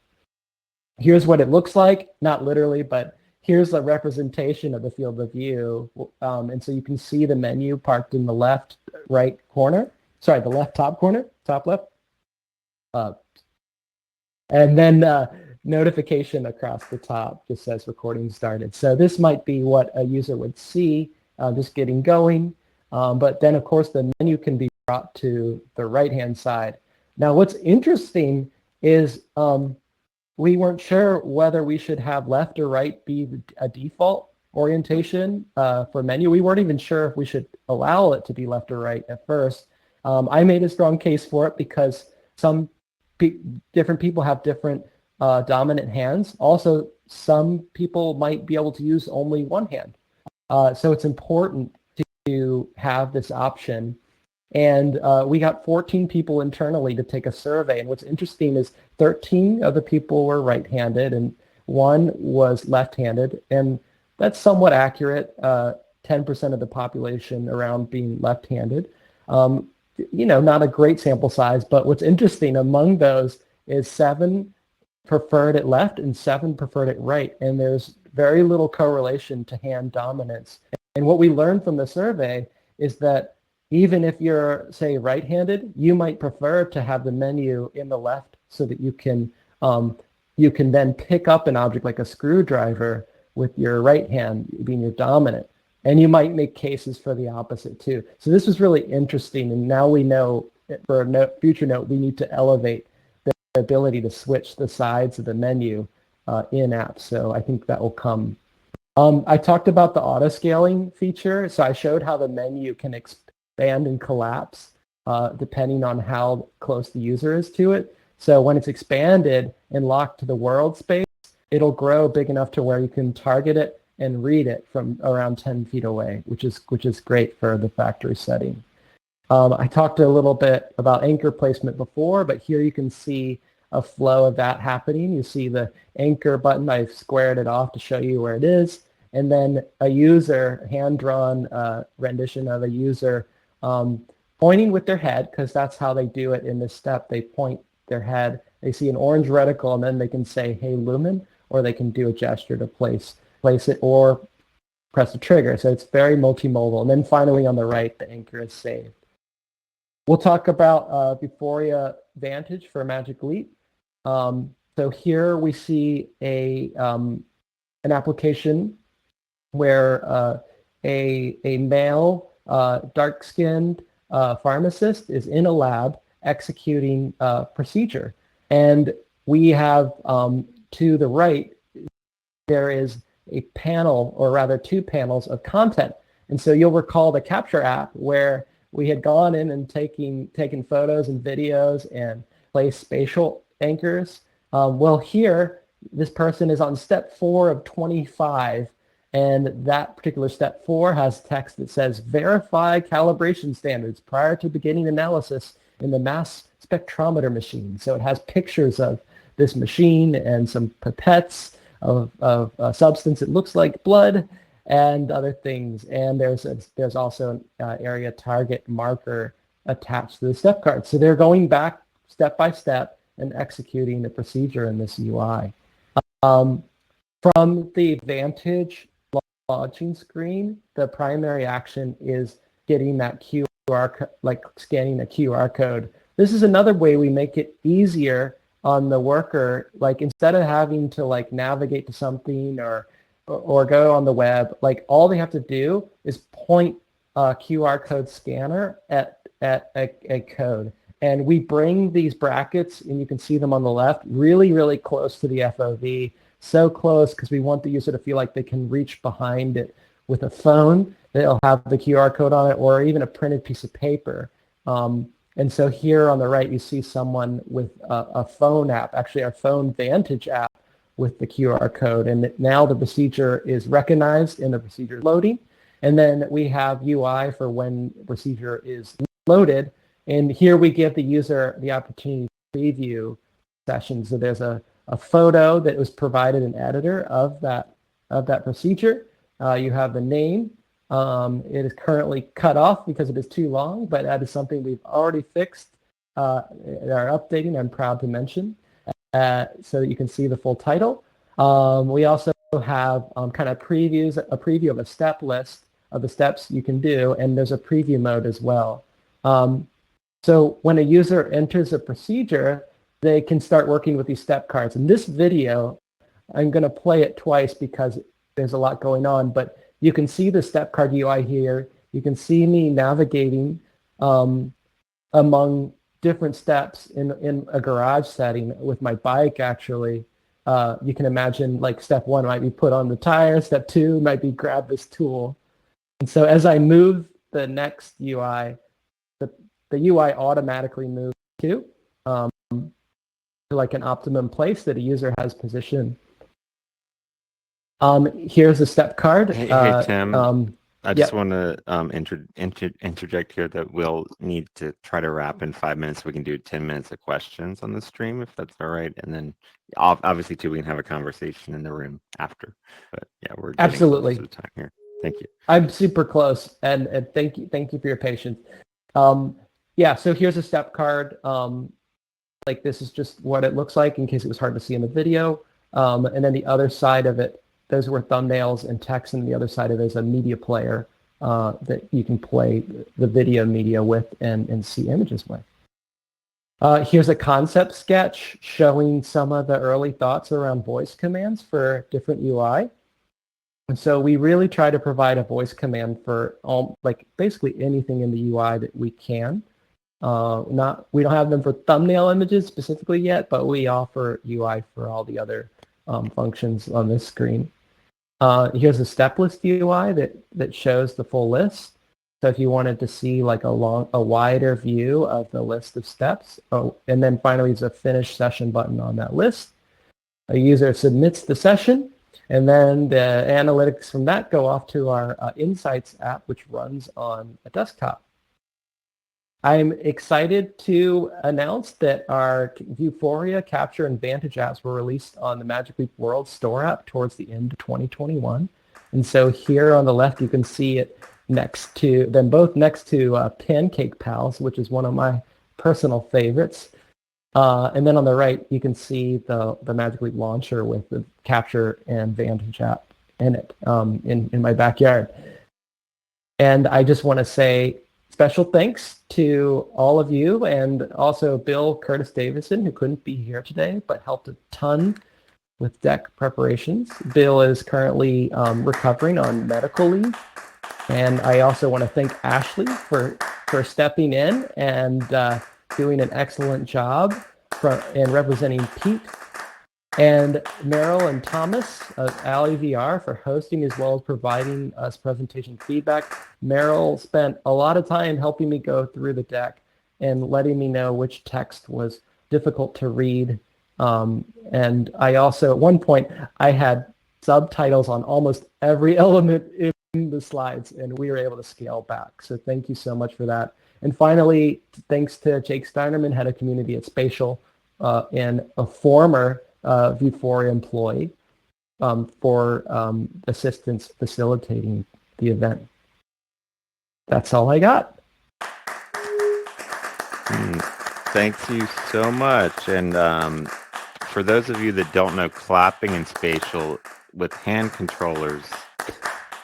Here's what it looks like, not literally, but here's a representation of the field of view. And so you can see the menu parked in the left right corner. Sorry, the left top corner, top left. And then notification across the top just says recording started. So this might be what a user would see just getting going. But then, of course, the menu can be brought to the right-hand side. Now, what's interesting is we weren't sure whether we should have left or right be a default orientation for menu. We weren't even sure if we should allow it to be left or right at first. I made a strong case for it because some different people have different dominant hands. Also, some people might be able to use only one hand. So it's important to have this option. And we got 14 people internally to take a survey. And what's interesting is 13 of the people were right-handed and 1 was left-handed. And that's somewhat accurate, 10% of the population around being left-handed. You know, not a great sample size, but what's interesting among those is 7 preferred it left and 7 preferred it right. And there's very little correlation to hand dominance. And what we learned from the survey is that even if you're, say, right-handed, you might prefer to have the menu in the left so that you can then pick up an object like a screwdriver with your right hand being your dominant. And you might make cases for the opposite too. So this was really interesting. And now we know, for a future note, we need to elevate the ability to switch the sides of the menu in-app. So I think that will come. I talked about the auto-scaling feature. So I showed how the menu can expand and collapse depending on how close the user is to it. So when it's expanded and locked to the world space, it'll grow big enough to where you can target it and read it from around 10 feet away, which is great for the factory setting. I talked a little bit about anchor placement before, but here you can see a flow of that happening. You see the anchor button. I've squared it off to show you where it is. And then a user, hand-drawn rendition of a user pointing with their head, because that's how they do it in this step. They point their head. They see an orange reticle, and then they can say, hey, Lumin, or they can do a gesture to place it or press the trigger. So it's very multimodal. And then finally on the right, the anchor is saved. We'll talk about Vuforia Vantage for Magic Leap. So here we see an application where a male, dark-skinned pharmacist is in a lab, executing a procedure. And we have to the right, there is a panel, or rather two panels of content. And so you'll recall the Capture app where we had gone in and taken photos and videos and placed spatial anchors. Well, here, this person is on step 4 of 25, and that particular step 4 has text that says, verify calibration standards prior to beginning analysis in the mass spectrometer machine. So it has pictures of this machine and some pipettes of a substance that looks like blood and other things. And there's also an area target marker attached to the step card. So they're going back step by step and executing the procedure in this UI. From the Vantage launching screen, the primary action is getting that QR, like scanning a QR code. This is another way we make it easier on the worker, like instead of having to like navigate to something or go on the web, like all they have to do is point a QR code scanner at a code. And we bring these brackets, and you can see them on the left, really, really close to the FOV. So close because we want the user to feel like they can reach behind it with a phone. They'll have the QR code on it, or even a printed piece of paper. And so here on the right, you see someone with a phone app, actually our phone Vantage app with the QR code. And now the procedure is recognized and the procedure is loading. And then we have UI for when the procedure is loaded. And here we give the user the opportunity to preview sessions. So there's a photo that was provided an editor of that procedure. You have the name. It is currently cut off because it is too long, but that is something we've already fixed are updating, I'm proud to mention, so that you can see the full title. We also have kind of a preview of a step list of the steps you can do, and there's a preview mode as well. So when a user enters a procedure, they can start working with these step cards. In this video, I'm going to play it twice because there's a lot going on, but you can see the step card UI here. You can see me navigating among different steps in a garage setting with my bike, actually. You can imagine like step 1 might be put on the tire, step 2 might be grab this tool. And so as I move the next UI, the UI automatically moves to like an optimum place that a user has positioned. Here's a step card. Hey Tim, I just yep. want to interject here that we'll need to try to wrap in 5 minutes. We can do 10 minutes of questions on the stream if that's all right, and then obviously too we can have a conversation in the room after. But yeah, we're getting absolutely close to the time here. Thank you. I'm super close, and thank you for your patience. Yeah, so here's a step card. Like this is just what it looks like in case it was hard to see in the video. And then the other side of it, those were thumbnails and text, and the other side of it is a media player that you can play the video media with and see images with. Here's a concept sketch showing some of the early thoughts around voice commands for different UI. And so we really try to provide a voice command for like basically anything in the UI that we can. We don't have them for thumbnail images specifically yet, but we offer UI for all the other functions on this screen. Here's a step list UI that shows the full list. So if you wanted to see like a wider view of the list of steps, and then finally there's a finish session button on that list. A user submits the session, and then the analytics from that go off to our Insights app, which runs on a desktop. I'm excited to announce that our Vuforia Capture and Vantage apps were released on the Magic Leap World Store app towards the end of 2021. And so here on the left, you can see it both next to Pancake Pals, which is one of my personal favorites. And then on the right, you can see the Magic Leap launcher with the Capture and Vantage app in it in my backyard. And I just want to say special thanks to all of you, and also Bill Curtis Davison, who couldn't be here today, but helped a ton with deck preparations. Bill is currently recovering on medical leave. And I also want to thank Ashley for stepping in and doing an excellent job in representing PEAT, and Meryl and Thomas of Alley VR for hosting as well as providing us presentation feedback. Meryl spent a lot of time helping me go through the deck and letting me know which text was difficult to read. And I also, at one point, I had subtitles on almost every element in the slides, and we were able to scale back. So thank you so much for that. And finally, thanks to Jake Steinerman, head of community at Spatial, and a former Vuforia employee for assistance facilitating the event. That's all I got. Thank you so much. And for those of you that don't know, clapping in Spatial with hand controllers,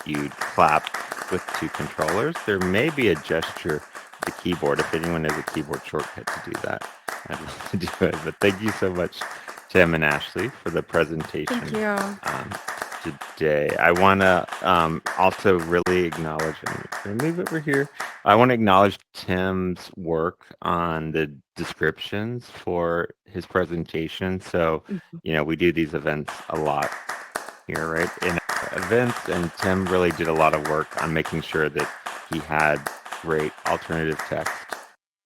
you'd clap with 2 controllers. There may be a gesture to the keyboard if anyone has a keyboard shortcut to do that. I'd love to do it. But thank you so much, Tim and Ashley, for the presentation today. I want to also really acknowledge, and move over here. I want to acknowledge Tim's work on the descriptions for his presentation. So, you know, we do these events a lot here, right? In events, and Tim really did a lot of work on making sure that he had great alternative text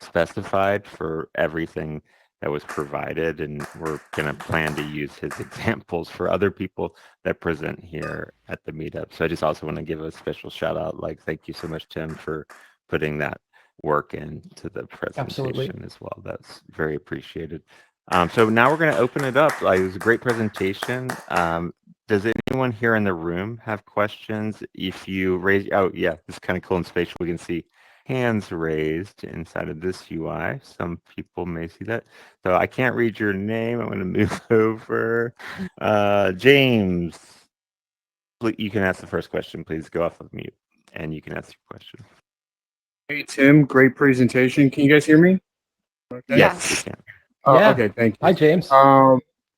specified for everything that was provided, and we're going to plan to use his examples for other people that present here at the meetup. So I just also want to give a special shout out, like, thank you so much, Tim, for putting that work into the presentation as well. That's very appreciated. So now we're going to open it up. It was a great presentation. Does anyone here in the room have questions? If you raise, oh yeah, this is kind of cool in Spatial. We can see hands raised inside of this UI. Some people may see that. So I can't read your name. I'm going to move over. James, you can ask the first question. Please go off of mute and you can ask your question. Hey, Tim, great presentation. Can you guys hear me? Okay. Yes, we can. Yeah. Okay, thank you. Hi, James.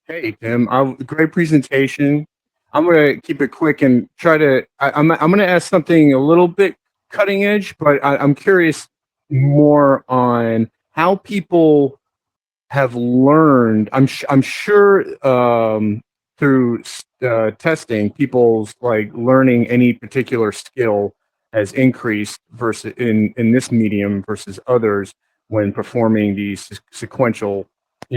Hey, Tim, great presentation. I'm going to keep it quick and try to, I'm going to ask something a little bit cutting edge, but I'm curious more on how people have learned. I'm sure through testing, people's like learning any particular skill has increased versus in this medium versus others when performing these sequential,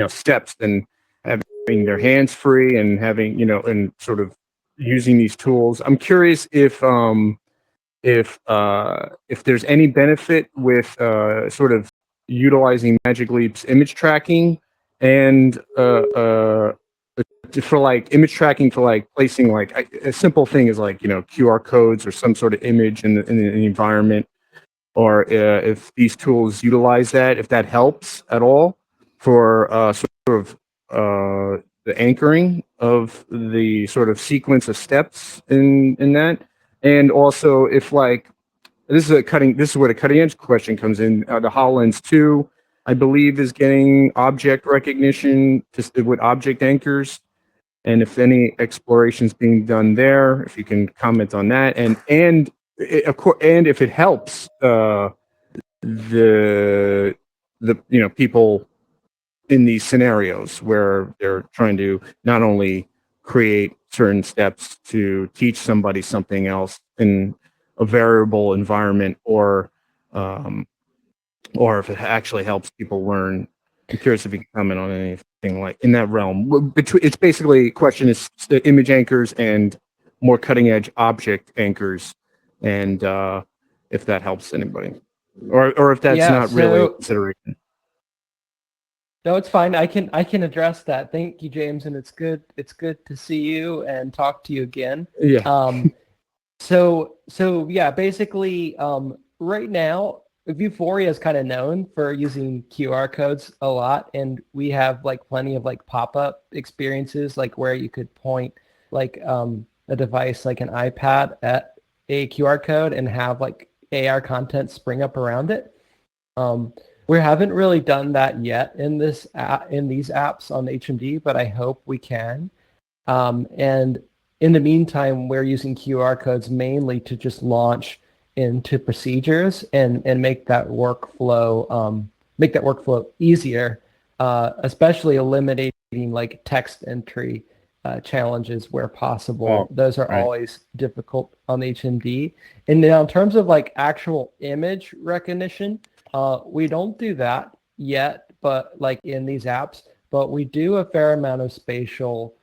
steps and having their hands free and having, and sort of using these tools. I'm curious if there's any benefit with sort of utilizing Magic Leap's image tracking and for like image tracking for like placing like a simple thing is like QR codes or some sort of image in the environment, or if these tools utilize that, if that helps at all for sort of the anchoring of the sort of sequence of steps in that. And also, if like this is where the cutting edge question comes in. The HoloLens 2, I believe, is getting object recognition with object anchors, and if any explorations being done there, if you can comment on that, and of course, and if it helps the people in these scenarios where they're trying to not only create certain steps to teach somebody something else in a variable environment, or if it actually helps people learn. I'm curious if you can comment on anything like in that realm. It's basically question is the image anchors and more cutting edge object anchors, and if that helps anybody, or if that's not really a consideration. No, it's fine. I can address that. Thank you, James, and it's good to see you and talk to you again. Yeah. So yeah, basically, right now, Vuforia is kind of known for using QR codes a lot, and we have like plenty of like pop-up experiences, like where you could point like a device like an iPad at a QR code and have like AR content spring up around it. We haven't really done that yet in these apps on HMD, but I hope we can. And in the meantime, we're using QR codes mainly to just launch into procedures and make that workflow make that workflow easier, especially eliminating like text entry challenges where possible. Oh, Those are right. always difficult on the HMD. And now in terms of like actual image recognition, we don't do that yet, but like in these apps, but we do a fair amount of spatial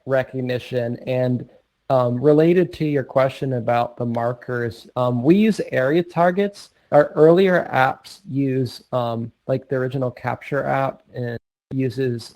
recognition. And related to your question about the markers, we use area targets. Our earlier apps use like the original Capture app and uses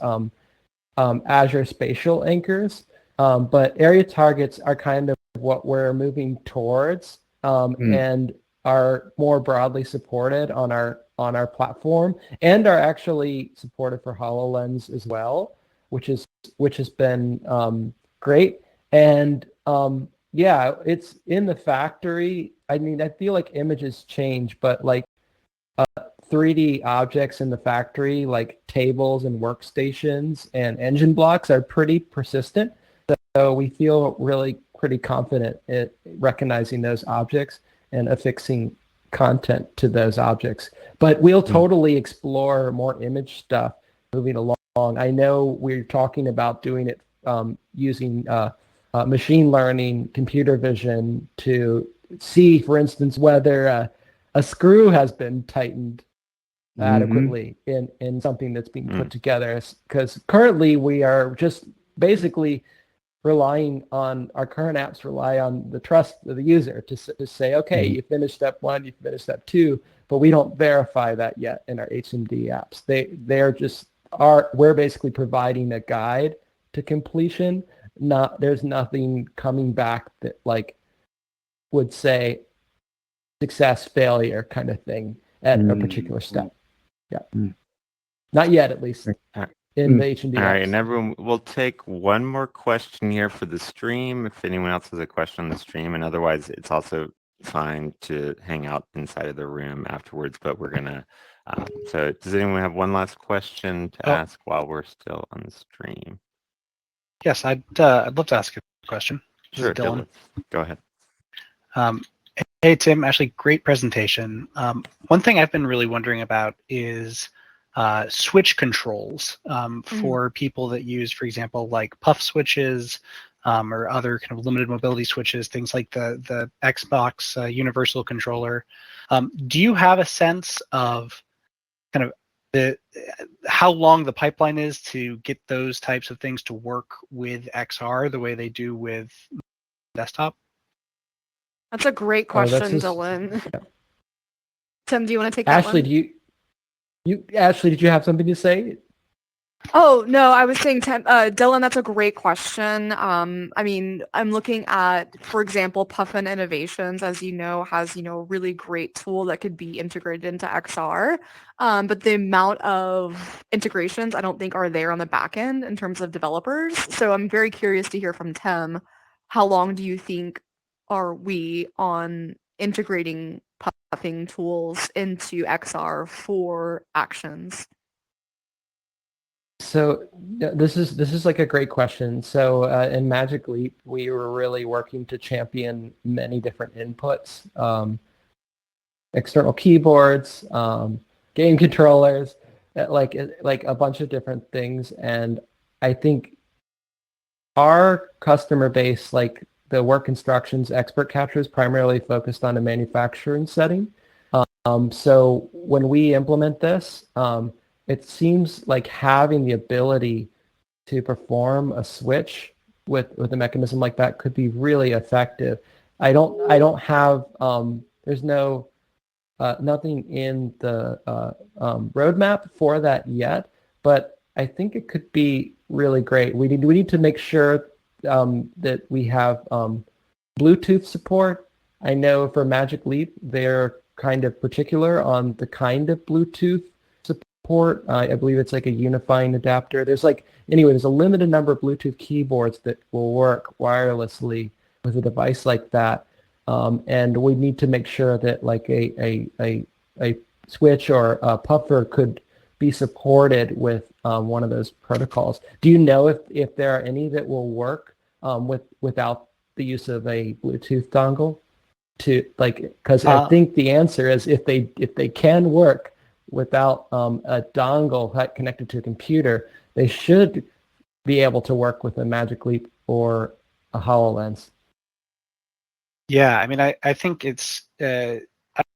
Azure spatial anchors, but area targets are kind of what we're moving towards and are more broadly supported on our platform, and are actually supported for HoloLens as well, which has been great. And yeah, it's in the factory. I mean, I feel like images change, but like 3D objects in the factory, like tables and workstations and engine blocks, are pretty persistent. So we feel really pretty confident at recognizing those objects and affixing content to those objects. But we'll totally explore more image stuff moving along. I know we're talking about doing it using machine learning, computer vision to see, for instance, whether a screw has been tightened adequately in something that's being put together. Because currently we are just basically relying on, our current apps rely on the trust of the user to say, okay, you finished step 1, you finished step 2, but we don't verify that yet in our HMD apps. We're basically providing a guide to completion. There's nothing coming back that like would say success, failure kind of thing at a particular step. Yeah. Not yet, at least in the HMD apps. All right, and everyone, we'll take one more question here for the stream if anyone else has a question on the stream, and otherwise it's also fine to hang out inside of the room afterwards, but we're gonna so does anyone have one last question to ask while we're still on the stream? Yes, I'd love to ask a question. Sure, Dylan. Go ahead. Hey Tim, actually great presentation. One thing I've been really wondering about is switch controls for people that use, for example, like puff switches or other kind of limited mobility switches, things like the Xbox Universal Controller. Do you have a sense of kind of how long the pipeline is to get those types of things to work with XR the way they do with desktop? That's a great question, Dylan. Yeah. Tim, do you want to take that one? Ashley, did you have something to say? Oh, no, I was saying, Dylan, that's a great question. I mean, I'm looking at, for example, Puffin Innovations, as you know, has, a really great tool that could be integrated into XR. But the amount of integrations I don't think are there on the back end in terms of developers. So I'm very curious to hear from Tim, how long do you think are we on integrating puffing tools into XR for actions? So this is like a great question. So in Magic Leap, we were really working to champion many different inputs, external keyboards, game controllers, like a bunch of different things. And I think our customer base, like the work instructions expert capture, is primarily focused on a manufacturing setting. So when we implement this, it seems like having the ability to perform a switch with a mechanism like that could be really effective. I don't have there's nothing in the roadmap for that yet, but I think it could be really great. We need to make sure that we have Bluetooth support. I know for Magic Leap they're kind of particular on the kind of Bluetooth support. I believe it's like a unifying adapter. There's a limited number of Bluetooth keyboards that will work wirelessly with a device like that, and we need to make sure that like a switch or a puffer could be supported with one of those protocols. Do you know if there are any that will work without the use of a Bluetooth dongle? Because I think the answer is if they can work, without a dongle connected to a computer, they should be able to work with a Magic Leap or a HoloLens. Yeah, I mean, I think it's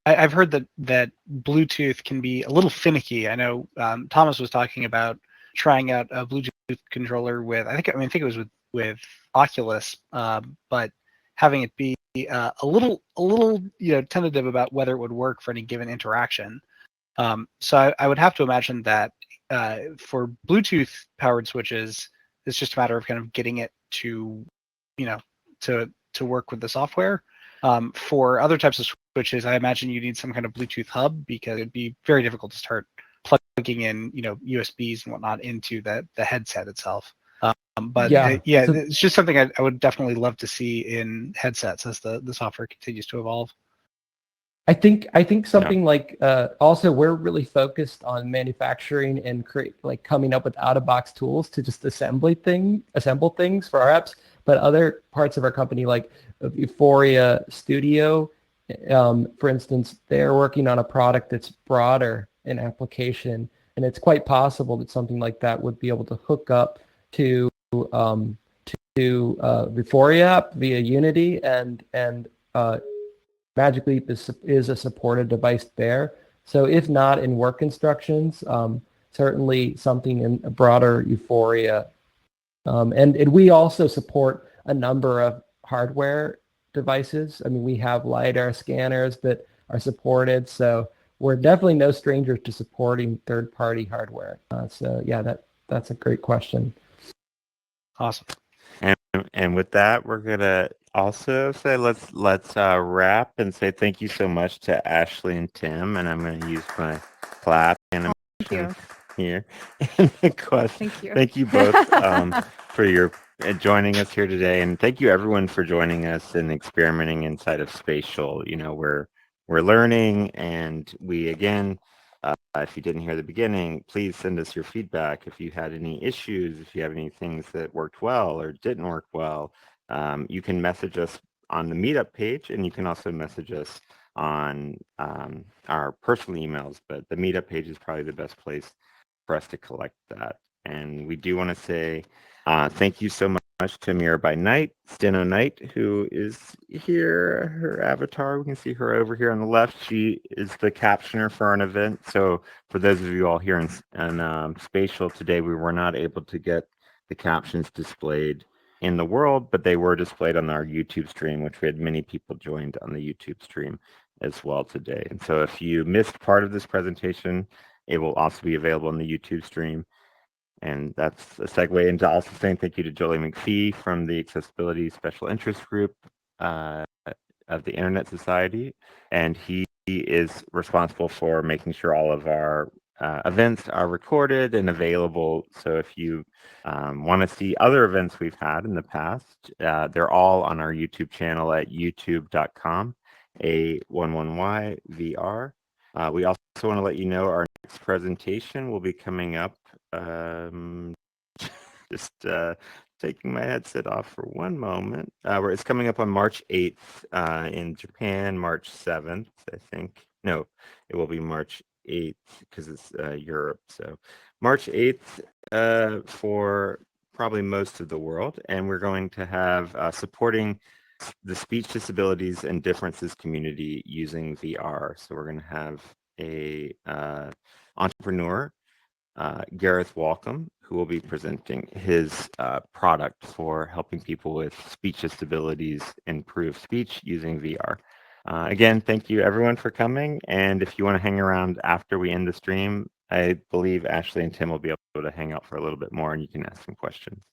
I've heard that Bluetooth can be a little finicky. I know Thomas was talking about trying out a Bluetooth controller with I think it was with Oculus, but having it be a little tentative about whether it would work for any given interaction. So I would have to imagine that for Bluetooth powered switches, it's just a matter of kind of getting it to to work with the software. For other types of switches, I imagine you need some kind of Bluetooth hub because it'd be very difficult to start plugging in, USBs and whatnot into the headset itself. But Yeah, yeah, so- it's just something I would definitely love to see in headsets as the software continues to evolve. I think something like also we're really focused on manufacturing and coming up with out-of-box tools to just assemble things for our apps. But other parts of our company, like Vuforia Studio, for instance, they're working on a product that's broader in application, and it's quite possible that something like that would be able to hook up to Vuforia app via Unity and Magic Leap is a supported device there. So if not in work instructions, certainly something in a broader Vuforia. And we also support a number of hardware devices. I mean, we have LiDAR scanners that are supported. So we're definitely no strangers to supporting third-party hardware. So yeah, that's a great question. Awesome. And with that, we're gonna also say let's wrap and say thank you so much to Ashley and Tim, and I'm gonna use my clap animation here. Thank you. Thank you both for your joining us here today, and thank you everyone for joining us and experimenting inside of Spatial. We're learning, and we again. If you didn't hear the beginning, please send us your feedback. If you had any issues, if you have any things that worked well or didn't work well, you can message us on the Meetup page, and you can also message us on our personal emails, but the Meetup page is probably the best place for us to collect that. And we do want to say thank you so much to Mira by Night, Steno Knight, who is here, her avatar. We can see her over here on the left. She is the captioner for an event. So for those of you all here in Spatial today, we were not able to get the captions displayed in the world, but they were displayed on our YouTube stream, which we had many people joined on the YouTube stream as well today. And so if you missed part of this presentation, it will also be available on the YouTube stream. And that's a segue into also saying thank you to Jolie McPhee from the Accessibility Special Interest Group of the Internet Society. And he is responsible for making sure all of our events are recorded and available. So if you want to see other events we've had in the past, they're all on our YouTube channel at youtube.com, A11YVR. We also want to let you know our next presentation will be coming up. Just taking my headset off for one moment. Where it's coming up on March 8th in Japan, March 7th, I think. No, it will be March 8th because it's Europe. So March 8th for probably most of the world. And we're going to have supporting the speech disabilities and differences community using VR. So we're going to have a entrepreneur, Gareth Walcom, who will be presenting his product for helping people with speech disabilities improve speech using VR. Again, thank you everyone for coming. And if you want to hang around after we end the stream, I believe Ashley and Tim will be able to hang out for a little bit more and you can ask some questions.